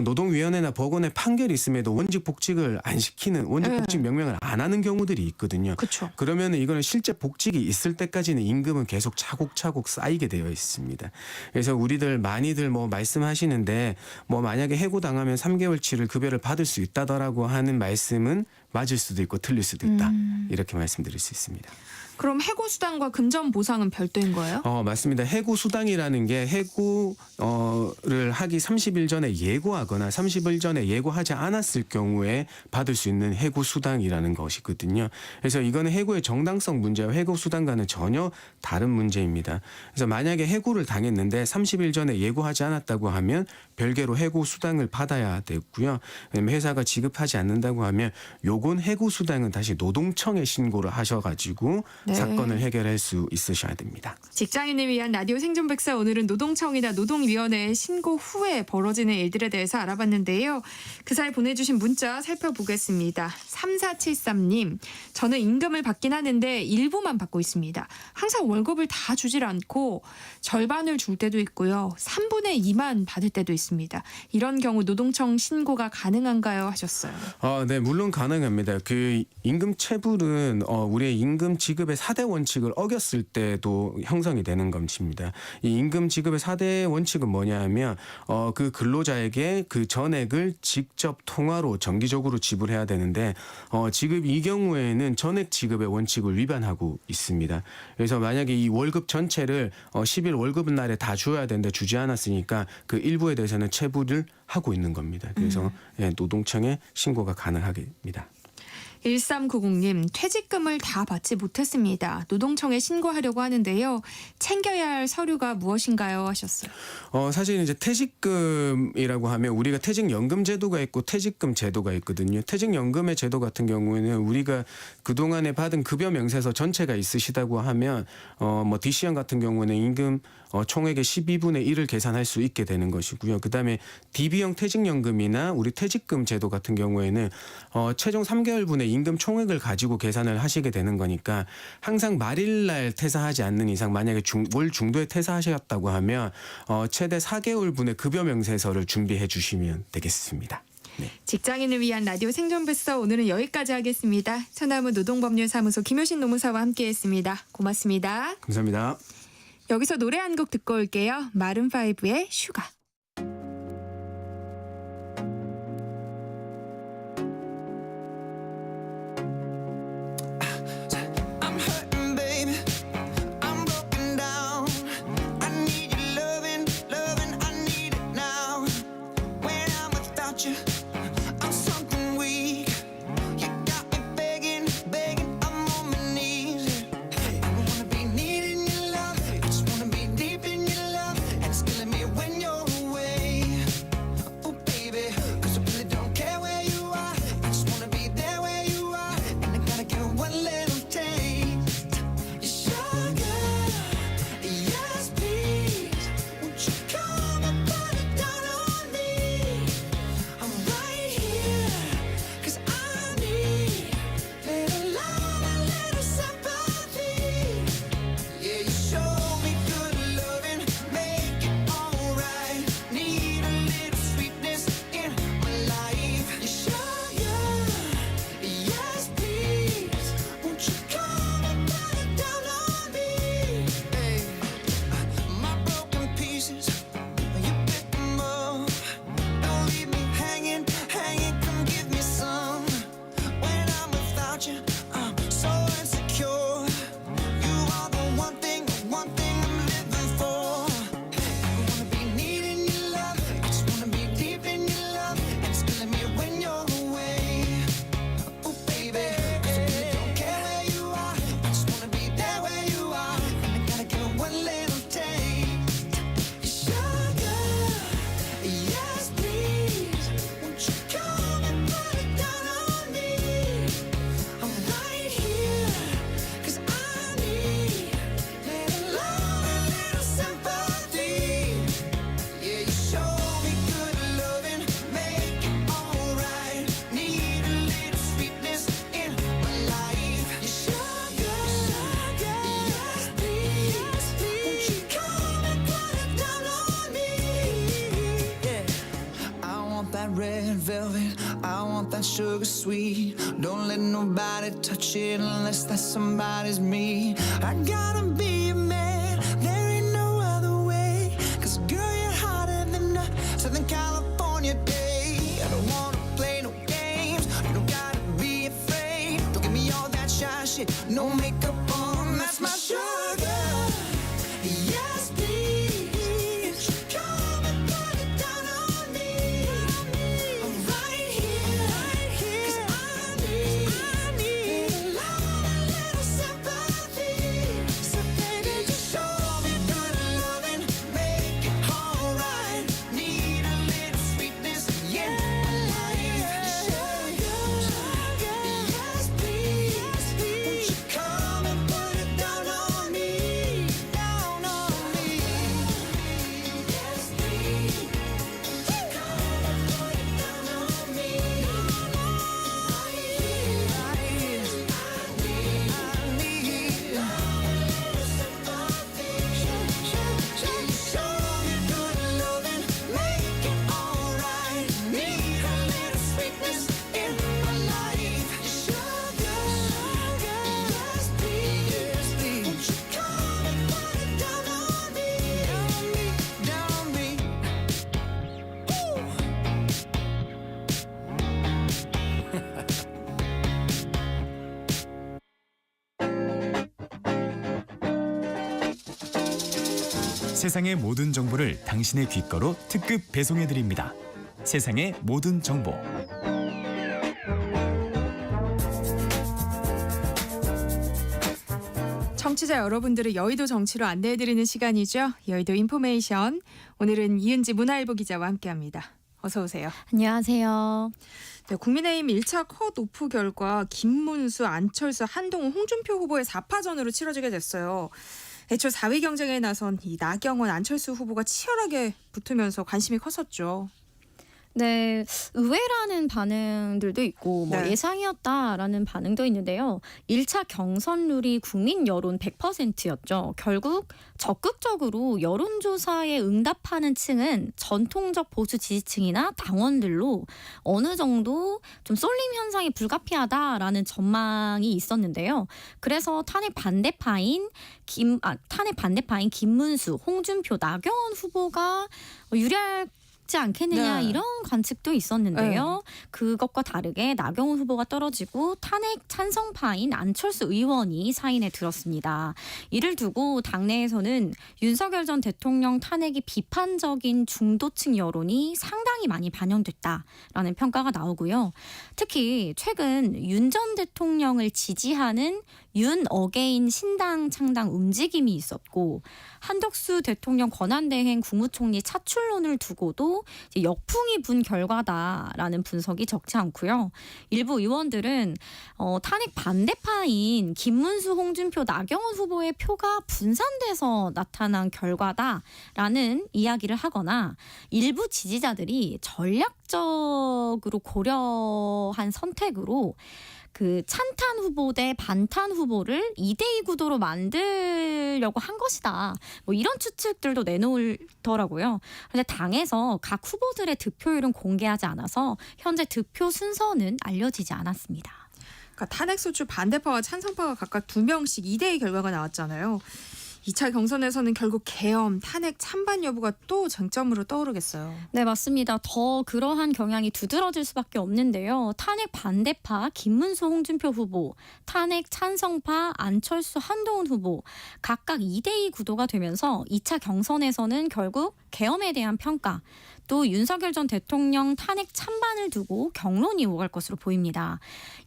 노동위원회나 법원의 판결이 있음에도 원직 복직을 안 시키는 원직 복직 명령을 안 하는 경우들이 있거든요. 그렇죠. 그러면 이거는 실제 복직이 있을 때까지는 임금은 계속 차곡차곡 쌓이게 되어 있습니다. 그래서 우리들 많이들 뭐 말씀하시는데 뭐 만약에 해고 당하면 3개월치를 급여를 받을 수 있다더라고 하는 말씀은 맞을 수도 있고 틀릴 수도 있다. 이렇게 말씀드릴 수 있습니다. 그럼 해고 수당과 금전 보상은 별도인 거예요? 맞습니다. 해고 수당이라는 게 해고를 하기 30일 전에 예고하거나 30일 전에 예고하지 않았을 경우에 받을 수 있는 해고 수당이라는 것이거든요. 그래서 이거는 해고의 정당성 문제와 해고 수당과는 전혀 다른 문제입니다. 그래서 만약에 해고를 당했는데 30일 전에 예고하지 않았다고 하면 별개로 해고 수당을 받아야 되고요. 왜냐면 회사가 지급하지 않는다고 하면 요건 해고 수당은 다시 노동청에 신고를 하셔가지고 네. 사건을 해결할 수 있으셔야 됩니다. 직장인을 위한 라디오 생존백사, 오늘은 노동청이나 노동위원회에 신고 후에 벌어지는 일들에 대해서 알아봤는데요. 그 사이 보내주신 문자 살펴보겠습니다. 3473님, 저는 임금을 받긴 하는데 일부만 받고 있습니다. 항상 월급을 다 주질 않고 절반을 줄 때도 있고요. 3분의 2만 받을 때도 있습니다. 이런 경우 노동청 신고가 가능한가요? 하셨어요. 네, 물론 가능합니다. 그 임금 체불은 우리의 임금 지급의 4대 원칙을 어겼을 때도 형성이 되는 것입니다. 이 임금 지급의 4대 원칙은 뭐냐 하면 그 근로자에게 그 전액을 직접 통화로 정기적으로 지불해야 되는데 지금 이 경우에는 전액 지급의 원칙을 위반하고 있습니다. 그래서 만약에 이 월급 전체를 10일 월급 날에 다 줘야 되는데 주지 않았으니까 그 일부에 대해서는 체불을 하고 있는 겁니다. 그래서 노동청에 신고가 가능합니다. 1390님, 퇴직금을 다 받지 못했습니다. 노동청에 신고하려고 하는데요. 챙겨야 할 서류가 무엇인가요? 하셨어요. 사실 이제 퇴직금이라고 하면 우리가 퇴직연금 제도가 있고 퇴직금 제도가 있거든요. 퇴직연금의 제도 같은 경우에는 우리가 그동안에 받은 급여 명세서 전체가 있으시다고 하면 뭐 DC형 같은 경우는 임금 총액의 12분의 1을 계산할 수 있게 되는 것이고요. 그다음에 DB형 퇴직연금이나 우리 퇴직금 제도 같은 경우에는 최종 3개월분의 임금 총액을 가지고 계산을 하시게 되는 거니까 항상 말일날 퇴사하지 않는 이상 만약에 월 중도에 퇴사하셨다고 하면 최대 4개월분의 급여 명세서를 준비해 주시면 되겠습니다. 네. 직장인을 위한 라디오 생존백서, 오늘은 여기까지 하겠습니다. 천남은 노동법률사무소 김효신 노무사와 함께했습니다. 고맙습니다. 감사합니다. 여기서 노래 한 곡 듣고 올게요. 마룬5의 슈가. red velvet, I want that sugar sweet. Don't let nobody touch it unless that somebody's me. I gotta be a man, there ain't no other way. Cause girl, you're hotter than a Southern California day. I don't wanna play no games, you don't gotta be afraid. Don't give me all that shy shit, no makeup on me. 세상의 모든 정보를 당신의 귓가로 특급 배송해드립니다. 세상의 모든 정보. 청취자 여러분들을 여의도 정치로 안내해드리는 시간이죠. 여의도 인포메이션. 오늘은 이은지 문화일보 기자와 함께합니다. 어서 오세요. 안녕하세요. 네, 국민의힘 1차 컷오프 결과 김문수, 안철수, 한동훈, 홍준표 후보의 4파전으로 치러지게 됐어요. 애초 4위 경쟁에 나선 이 나경원, 안철수 후보가 치열하게 붙으면서 관심이 컸었죠. 네, 의외라는 반응들도 있고 뭐 네. 예상이었다라는 반응도 있는데요. 1차 경선룰이 국민 여론 100%였죠. 결국 적극적으로 여론조사에 응답하는 층은 전통적 보수 지지층이나 당원들로 어느 정도 좀 쏠림 현상이 불가피하다라는 전망이 있었는데요. 그래서 탄핵 반대파인 김문수, 홍준표, 나경원 후보가 유리할 지 않겠느냐 네. 이런 관측도 있었는데요. 그것과 다르게 나경원 후보가 떨어지고 탄핵 찬성파인 안철수 의원이 사인에 들었습니다. 이를 두고 당내에서는 윤석열 전 대통령 탄핵이 비판적인 중도층 여론이 상당히 많이 반영됐다라는 평가가 나오고요. 특히 최근 윤 전 대통령을 지지하는 윤 어게인 신당 창당 움직임이 있었고 한덕수 대통령 권한대행 국무총리 차출론을 두고도 이제 역풍이 분 결과다라는 분석이 적지 않고요. 일부 의원들은 탄핵 반대파인 김문수, 홍준표, 나경원 후보의 표가 분산돼서 나타난 결과다라는 이야기를 하거나 일부 지지자들이 전략적으로 고려한 선택으로 그 찬탄 후보 대 반탄 후보를 2대2 구도로 만들려고 한 것이다. 뭐 이런 추측들도 내놓더라고요. 그런데 당에서 각 후보들의 득표율은 공개하지 않아서 현재 득표 순서는 알려지지 않았습니다. 그러니까 탄핵 소추 반대파와 찬성파가 각각 2명씩 2대2 결과가 나왔잖아요. 2차 경선에서는 결국 계엄, 탄핵 찬반 여부가 또 쟁점으로 떠오르겠어요. 네, 맞습니다. 더 그러한 경향이 두드러질 수밖에 없는데요. 탄핵 반대파 김문수, 홍준표 후보, 탄핵 찬성파 안철수, 한동훈 후보 각각 2대2 구도가 되면서 2차 경선에서는 결국 계엄에 대한 평가, 또 윤석열 전 대통령 탄핵 찬반을 두고 경론이 오갈 것으로 보입니다.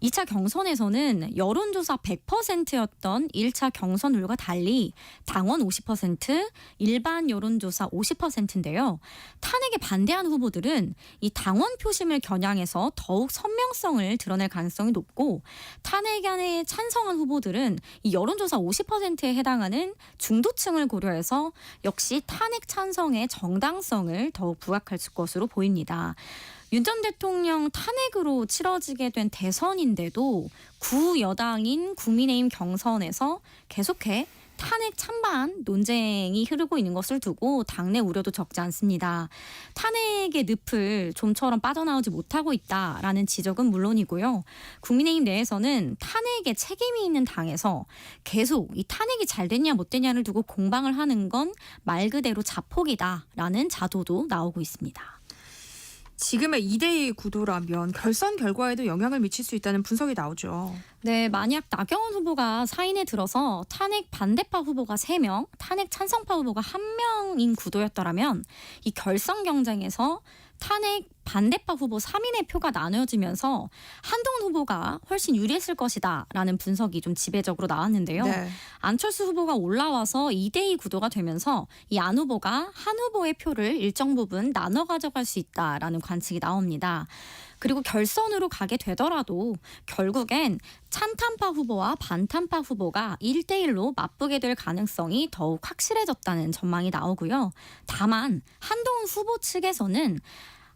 2차 경선에서는 여론조사 100%였던 1차 경선룰과 달리 당원 50%, 일반 여론조사 50%인데요. 탄핵에 반대하는 후보들은 이 당원 표심을 겨냥해서 더욱 선명성을 드러낼 가능성이 높고 탄핵안에 찬성한 후보들은 이 여론조사 50%에 해당하는 중도층을 고려해서 역시 탄핵 찬성의 정당성을 더욱 부각할 것으로 보입니다. 윤 전 대통령 탄핵으로 치러지게 된 대선인데도 구여당인 국민의힘 경선에서 계속해 탄핵 찬반 논쟁이 흐르고 있는 것을 두고 당내 우려도 적지 않습니다. 탄핵의 늪을 좀처럼 빠져나오지 못하고 있다라는 지적은 물론이고요. 국민의힘 내에서는 탄핵에 책임이 있는 당에서 계속 이 탄핵이 잘 됐냐 못 됐냐를 두고 공방을 하는 건 말 그대로 자폭이다라는 자도도 나오고 있습니다. 지금의 2대2 구도라면 결선 결과에도 영향을 미칠 수 있다는 분석이 나오죠. 네, 만약 나경원 후보가 사인에 들어서 탄핵 반대파 후보가 3명, 탄핵 찬성파 후보가 1명인 구도였더라면 이 결선 경쟁에서 탄핵 반대파 후보 3인의 표가 나눠지면서 한동훈 후보가 훨씬 유리했을 것이다 라는 분석이 좀 지배적으로 나왔는데요. 네. 안철수 후보가 올라와서 2대2 구도가 되면서 이 안 후보가 한 후보의 표를 일정 부분 나눠 가져갈 수 있다라는 관측이 나옵니다. 그리고 결선으로 가게 되더라도 결국엔 찬탄파 후보와 반탄파 후보가 1대1로 맞붙게 될 가능성이 더욱 확실해졌다는 전망이 나오고요. 다만 한동훈 후보 측에서는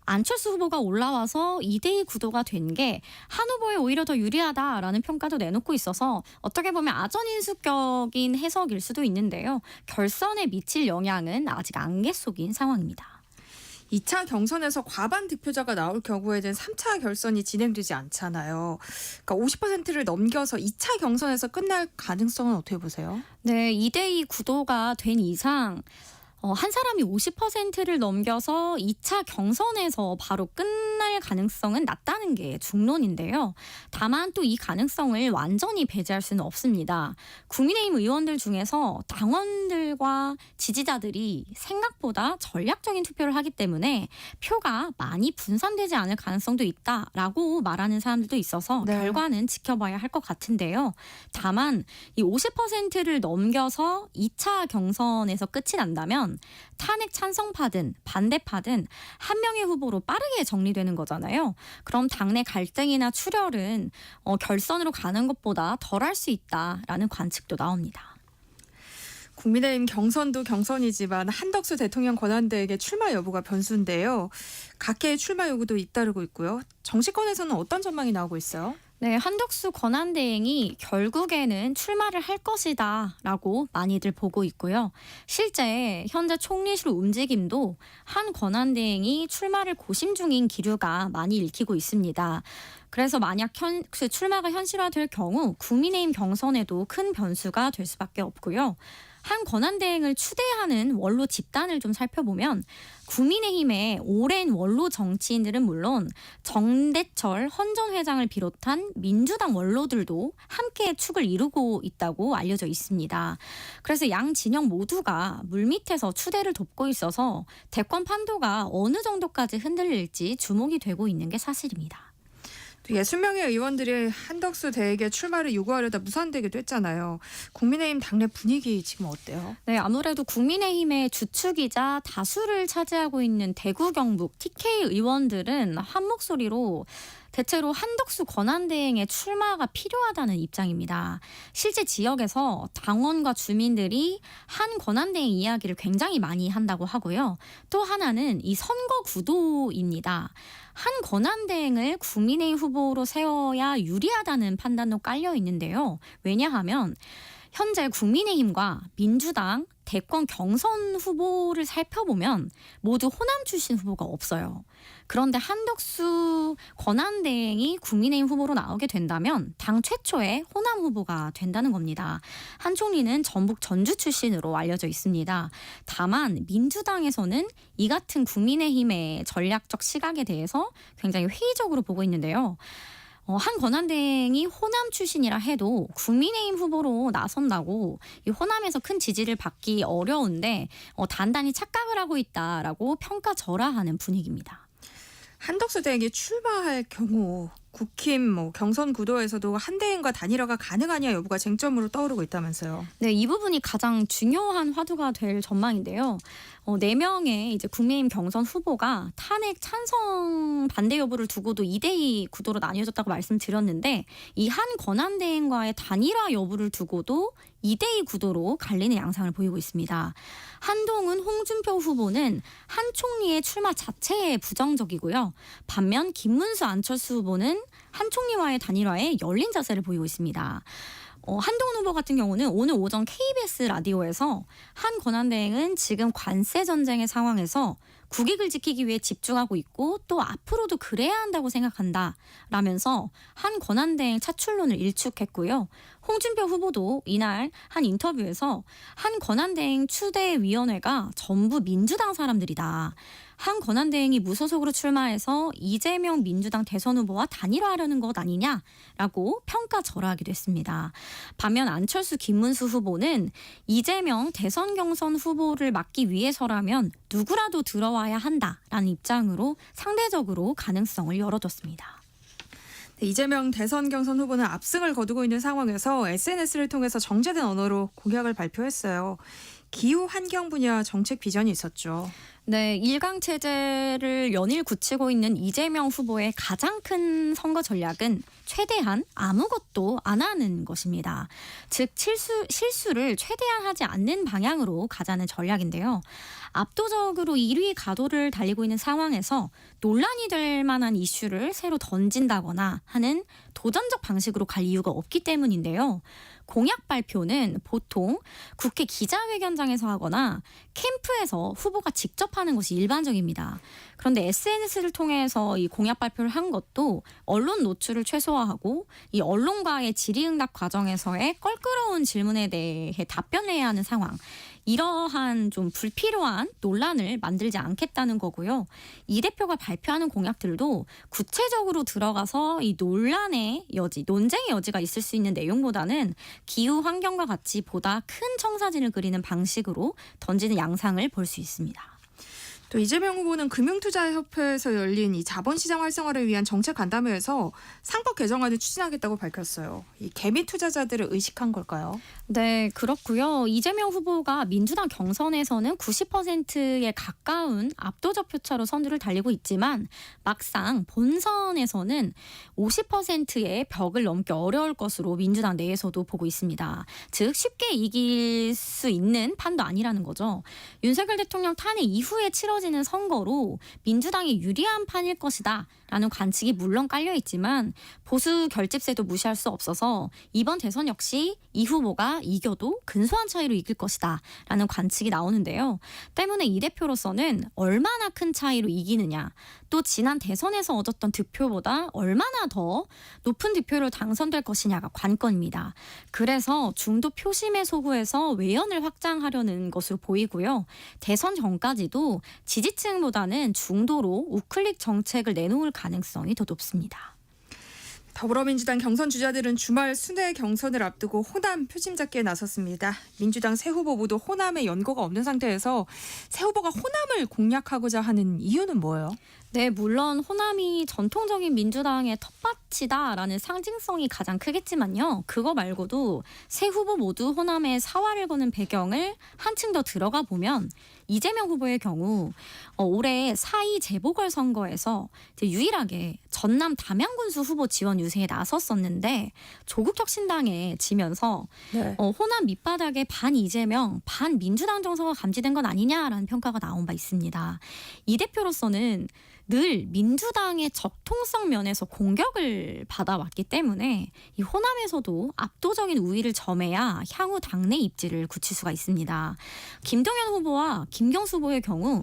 안철수 후보가 올라와서 2대2 구도가 된 게 한 후보에 오히려 더 유리하다라는 평가도 내놓고 있어서 어떻게 보면 아전인수격인 해석일 수도 있는데요. 결선에 미칠 영향은 아직 안개 속인 상황입니다. 2차 경선에서 과반 득표자가 나올 경우에는 3차 결선이 진행되지 않잖아요. 그러니까 50%를 넘겨서 2차 경선에서 끝날 가능성은 어떻게 보세요? 네, 2대2 구도가 된 이상 한 사람이 50%를 넘겨서 2차 경선에서 바로 끝날 가능성은 낮다는 게 중론인데요. 다만 또 이 가능성을 완전히 배제할 수는 없습니다. 국민의힘 의원들 중에서 당원들과 지지자들이 생각보다 전략적인 투표를 하기 때문에 표가 많이 분산되지 않을 가능성도 있다라고 말하는 사람들도 있어서 네. 결과는 지켜봐야 할 것 같은데요. 다만 이 50%를 넘겨서 2차 경선에서 끝이 난다면 탄핵 찬성파든 반대파든 한 명의 후보로 빠르게 정리되는 거잖아요. 그럼 당내 갈등이나 출혈은 결선으로 가는 것보다 덜할 수 있다라는 관측도 나옵니다. 국민의힘 경선도 경선이지만 한덕수 대통령 권한대행의 출마 여부가 변수인데요. 각계의 출마 요구도 잇따르고 있고요. 정치권에서는 어떤 전망이 나오고 있어요? 네, 한덕수 권한대행이 결국에는 출마를 할 것이다라고 많이들 보고 있고요. 실제 현재 총리실 움직임도 한 권한대행이 출마를 고심 중인 기류가 많이 읽히고 있습니다. 그래서 만약 출마가 현실화될 경우 국민의힘 경선에도 큰 변수가 될 수밖에 없고요. 한 권한대행을 추대하는 원로 집단을 좀 살펴보면 국민의힘의 오랜 원로 정치인들은 물론 정대철 헌 전 회장을 비롯한 민주당 원로들도 함께 축을 이루고 있다고 알려져 있습니다. 그래서 양 진영 모두가 물밑에서 추대를 돕고 있어서 대권 판도가 어느 정도까지 흔들릴지 주목이 되고 있는 게 사실입니다. 60명의 의원들이 한덕수 대행의 출마를 요구하려다 무산되기도 했잖아요. 국민의힘 당내 분위기 지금 어때요? 네, 아무래도 국민의힘의 주축이자 다수를 차지하고 있는 대구 경북 TK 의원들은 한 목소리로 대체로 한덕수 권한대행의 출마가 필요하다는 입장입니다. 실제 지역에서 당원과 주민들이 한 권한대행 이야기를 굉장히 많이 한다고 하고요. 또 하나는 이 선거 구도입니다. 한 권한대행을 국민의힘 후보로 세워야 유리하다는 판단도 깔려 있는데요. 왜냐하면 현재 국민의힘과 민주당 대권 경선 후보를 살펴보면 모두 호남 출신 후보가 없어요. 그런데 한덕수 권한대행이 국민의힘 후보로 나오게 된다면 당 최초의 호남 후보가 된다는 겁니다. 한 총리는 전북 전주 출신으로 알려져 있습니다. 다만 민주당에서는 이 같은 국민의힘의 전략적 시각에 대해서 굉장히 회의적으로 보고 있는데요. 한 권한대행이 호남 출신이라 해도 국민의힘 후보로 나선다고 이 호남에서 큰 지지를 받기 어려운데 단단히 착각을 하고 있다라고 평가절하하는 분위기입니다. 한덕수 대행이 출마할 경우 국힘 경선 구도에서도 한 대행과 단일화가 가능하냐 여부가 쟁점으로 떠오르고 있다면서요. 네, 이 부분이 가장 중요한 화두가 될 전망인데요. 4명의 이제 국민의힘 경선 후보가 탄핵 찬성 반대 여부를 두고도 2대2 구도로 나뉘어졌다고 말씀드렸는데 이 한 권한대행과의 단일화 여부를 두고도 2대2 구도로 갈리는 양상을 보이고 있습니다. 한동훈, 홍준표 후보는 한 총리의 출마 자체에 부정적이고요. 반면 김문수, 안철수 후보는 한 총리와의 단일화에 열린 자세를 보이고 있습니다. 한동훈 후보 같은 경우는 오늘 오전 KBS 라디오에서 한 권한대행은 지금 관세 전쟁의 상황에서 국익을 지키기 위해 집중하고 있고 또 앞으로도 그래야 한다고 생각한다 라면서 한 권한대행 차출론을 일축했고요. 홍준표 후보도 이날 한 인터뷰에서 한 권한대행 추대위원회가 전부 민주당 사람들이다. 한 권한대행이 무소속으로 출마해서 이재명 민주당 대선 후보와 단일화하려는 것 아니냐라고 평가절하하기도 했습니다. 반면 안철수, 김문수 후보는 이재명 대선 경선 후보를 막기 위해서라면 누구라도 들어와야 한다라는 입장으로 상대적으로 가능성을 열어뒀습니다. 이재명 대선 경선 후보는 압승을 거두고 있는 상황에서 SNS를 통해서 정제된 언어로 공약을 발표했어요. 기후 환경 분야 정책 비전이 있었죠. 네, 일강 체제를 연일 굳히고 있는 이재명 후보의 가장 큰 선거 전략은 최대한 아무것도 안 하는 것입니다. 즉 실수를 최대한 하지 않는 방향으로 가자는 전략인데요. 압도적으로 1위 가도를 달리고 있는 상황에서 논란이 될 만한 이슈를 새로 던진다거나 하는 도전적 방식으로 갈 이유가 없기 때문인데요. 공약 발표는 보통 국회 기자회견장에서 하거나 캠프에서 후보가 직접 하는 것이 일반적입니다. 그런데 SNS를 통해서 이 공약 발표를 한 것도 언론 노출을 최소화하고 이 언론과의 질의응답 과정에서의 껄끄러운 질문에 대해 답변해야 하는 상황. 이러한 좀 불필요한 논란을 만들지 않겠다는 거고요. 이 대표가 발표하는 공약들도 구체적으로 들어가서 이 논란의 여지, 논쟁의 여지가 있을 수 있는 내용보다는 기후 환경과 같이 보다 큰 청사진을 그리는 방식으로 던지는 양상을 볼 수 있습니다. 또 이재명 후보는 금융투자협회에서 열린 이 자본시장 활성화를 위한 정책 간담회에서 상법 개정안을 추진하겠다고 밝혔어요. 이 개미 투자자들을 의식한 걸까요? 네, 그렇고요. 이재명 후보가 민주당 경선에서는 90%에 가까운 압도적 표차로 선두를 달리고 있지만 막상 본선에서는 50%의 벽을 넘기 어려울 것으로 민주당 내에서도 보고 있습니다. 즉 쉽게 이길 수 있는 판도 아니라는 거죠. 윤석열 대통령 탄핵 이후에 치러지는 선거로 민주당이 유리한 판일 것이다 라는 관측이 물론 깔려있지만 보수 결집세도 무시할 수 없어서 이번 대선 역시 이 후보가 이겨도 근소한 차이로 이길 것이다 라는 관측이 나오는데요. 때문에 이 대표로서는 얼마나 큰 차이로 이기느냐, 또 지난 대선에서 얻었던 득표보다 얼마나 더 높은 득표로 당선될 것이냐가 관건입니다. 그래서 중도 표심의 소구에서 외연을 확장하려는 것으로 보이고요. 대선 전까지도 지지층보다는 중도로 우클릭 정책을 내놓을 가능성이 더 높습니다. 더불어민주당 경선 주자들은 주말 순회 경선을 앞두고 호남 표심 잡기에 나섰습니다. 민주당 새 후보 모두 호남에 연고가 없는 상태에서 새 후보가 호남을 공략하고자 하는 이유는 뭐예요? 네, 물론 호남이 전통적인 민주당의 텃밭이다라는 상징성이 가장 크겠지만요. 그거 말고도 새 후보 모두 호남에 사활을 거는 배경을 한층 더 들어가 보면 이재명 후보의 경우 올해 4.2 재보궐선거에서 유일하게 전남 담양군수 후보 지원 유세에 나섰었는데 조국 혁신당에 지면서 호남 밑바닥에 반 이재명, 반 민주당 정서가 감지된 건 아니냐라는 평가가 나온 바 있습니다. 이 대표로서는 늘 민주당의 적통성 면에서 공격을 받아왔기 때문에 이 호남에서도 압도적인 우위를 점해야 향후 당내 입지를 굳힐 수가 있습니다. 김동연 후보와 김경수 후보의 경우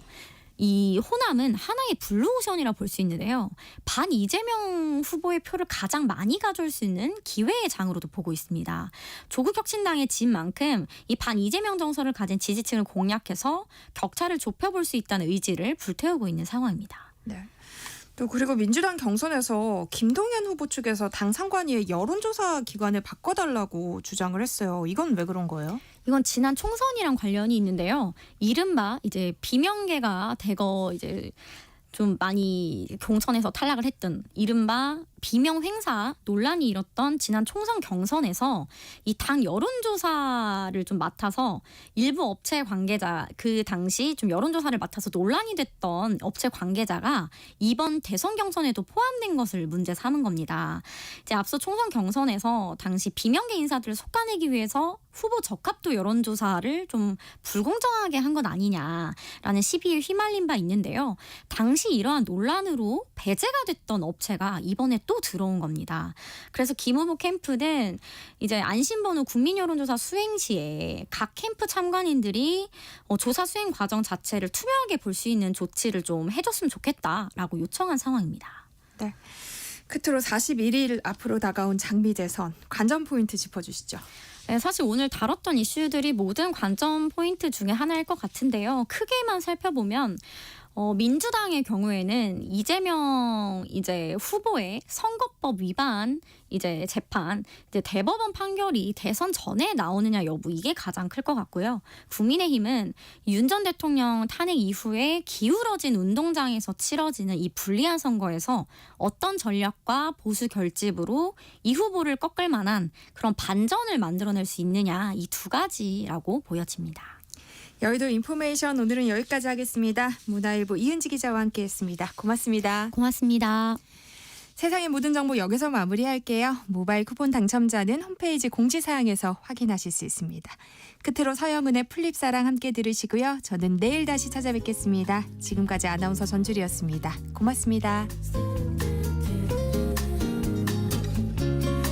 이 호남은 하나의 블루오션이라 볼 수 있는데요. 반 이재명 후보의 표를 가장 많이 가져올 수 있는 기회의 장으로도 보고 있습니다. 조국 혁신당에 진 만큼 이 반 이재명 정서를 가진 지지층을 공략해서 격차를 좁혀볼 수 있다는 의지를 불태우고 있는 상황입니다. 네. 또 그리고 민주당 경선에서 김동연 후보 측에서 당 상관위의 여론조사 기관을 바꿔달라고 주장을 했어요. 이건 왜 그런 거예요? 이건 지난 총선이랑 관련이 있는데요. 이른바 이제 비명계가 대거 이제 좀 많이 공천에서 탈락을 했던 이른바 비명 행사 논란이 일었던 지난 총선 경선에서 이 당 여론조사를 좀 맡아서 일부 업체 관계자, 그 당시 좀 여론조사를 맡아서 논란이 됐던 업체 관계자가 이번 대선 경선에도 포함된 것을 문제 삼은 겁니다. 이제 앞서 총선 경선에서 당시 비명계 인사들을 솎아내기 위해서 후보 적합도 여론조사를 좀 불공정하게 한 것 아니냐라는 시비에 휘말린 바 있는데요. 당시 이러한 논란으로 배제가 됐던 업체가 이번에 또 들어온 겁니다. 그래서 김 후보 캠프는 이제 안심번호 국민여론조사 수행 시에 각 캠프 참관인들이 조사 수행 과정 자체를 투명하게 볼 수 있는 조치를 좀 해줬으면 좋겠다라고 요청한 상황입니다. 네. 끝으로 41일 앞으로 다가온 장미 대선 관전 포인트 짚어주시죠. 네, 사실 오늘 다뤘던 이슈들이 모든 관전 포인트 중에 하나일 것 같은데요. 크게만 살펴보면 민주당의 경우에는 이재명 후보의 선거법 위반 재판 대법원 판결이 대선 전에 나오느냐 여부 이게 가장 클 것 같고요. 국민의힘은 윤 전 대통령 탄핵 이후에 기울어진 운동장에서 치러지는 이 불리한 선거에서 어떤 전략과 보수 결집으로 이 후보를 꺾을 만한 그런 반전을 만들어낼 수 있느냐 이 두 가지라고 보여집니다. 여의도 인포메이션 오늘은 여기까지 하겠습니다. 문화일보 이은지 기자와 함께했습니다. 고맙습니다. 고맙습니다. 세상의 모든 정보 여기서 마무리할게요. 모바일 쿠폰 당첨자는 홈페이지 공지사항에서 확인하실 수 있습니다. 끝으로 서영은의 플립사랑 함께 들으시고요. 저는 내일 다시 찾아뵙겠습니다. 지금까지 아나운서 전주리였습니다. 고맙습니다.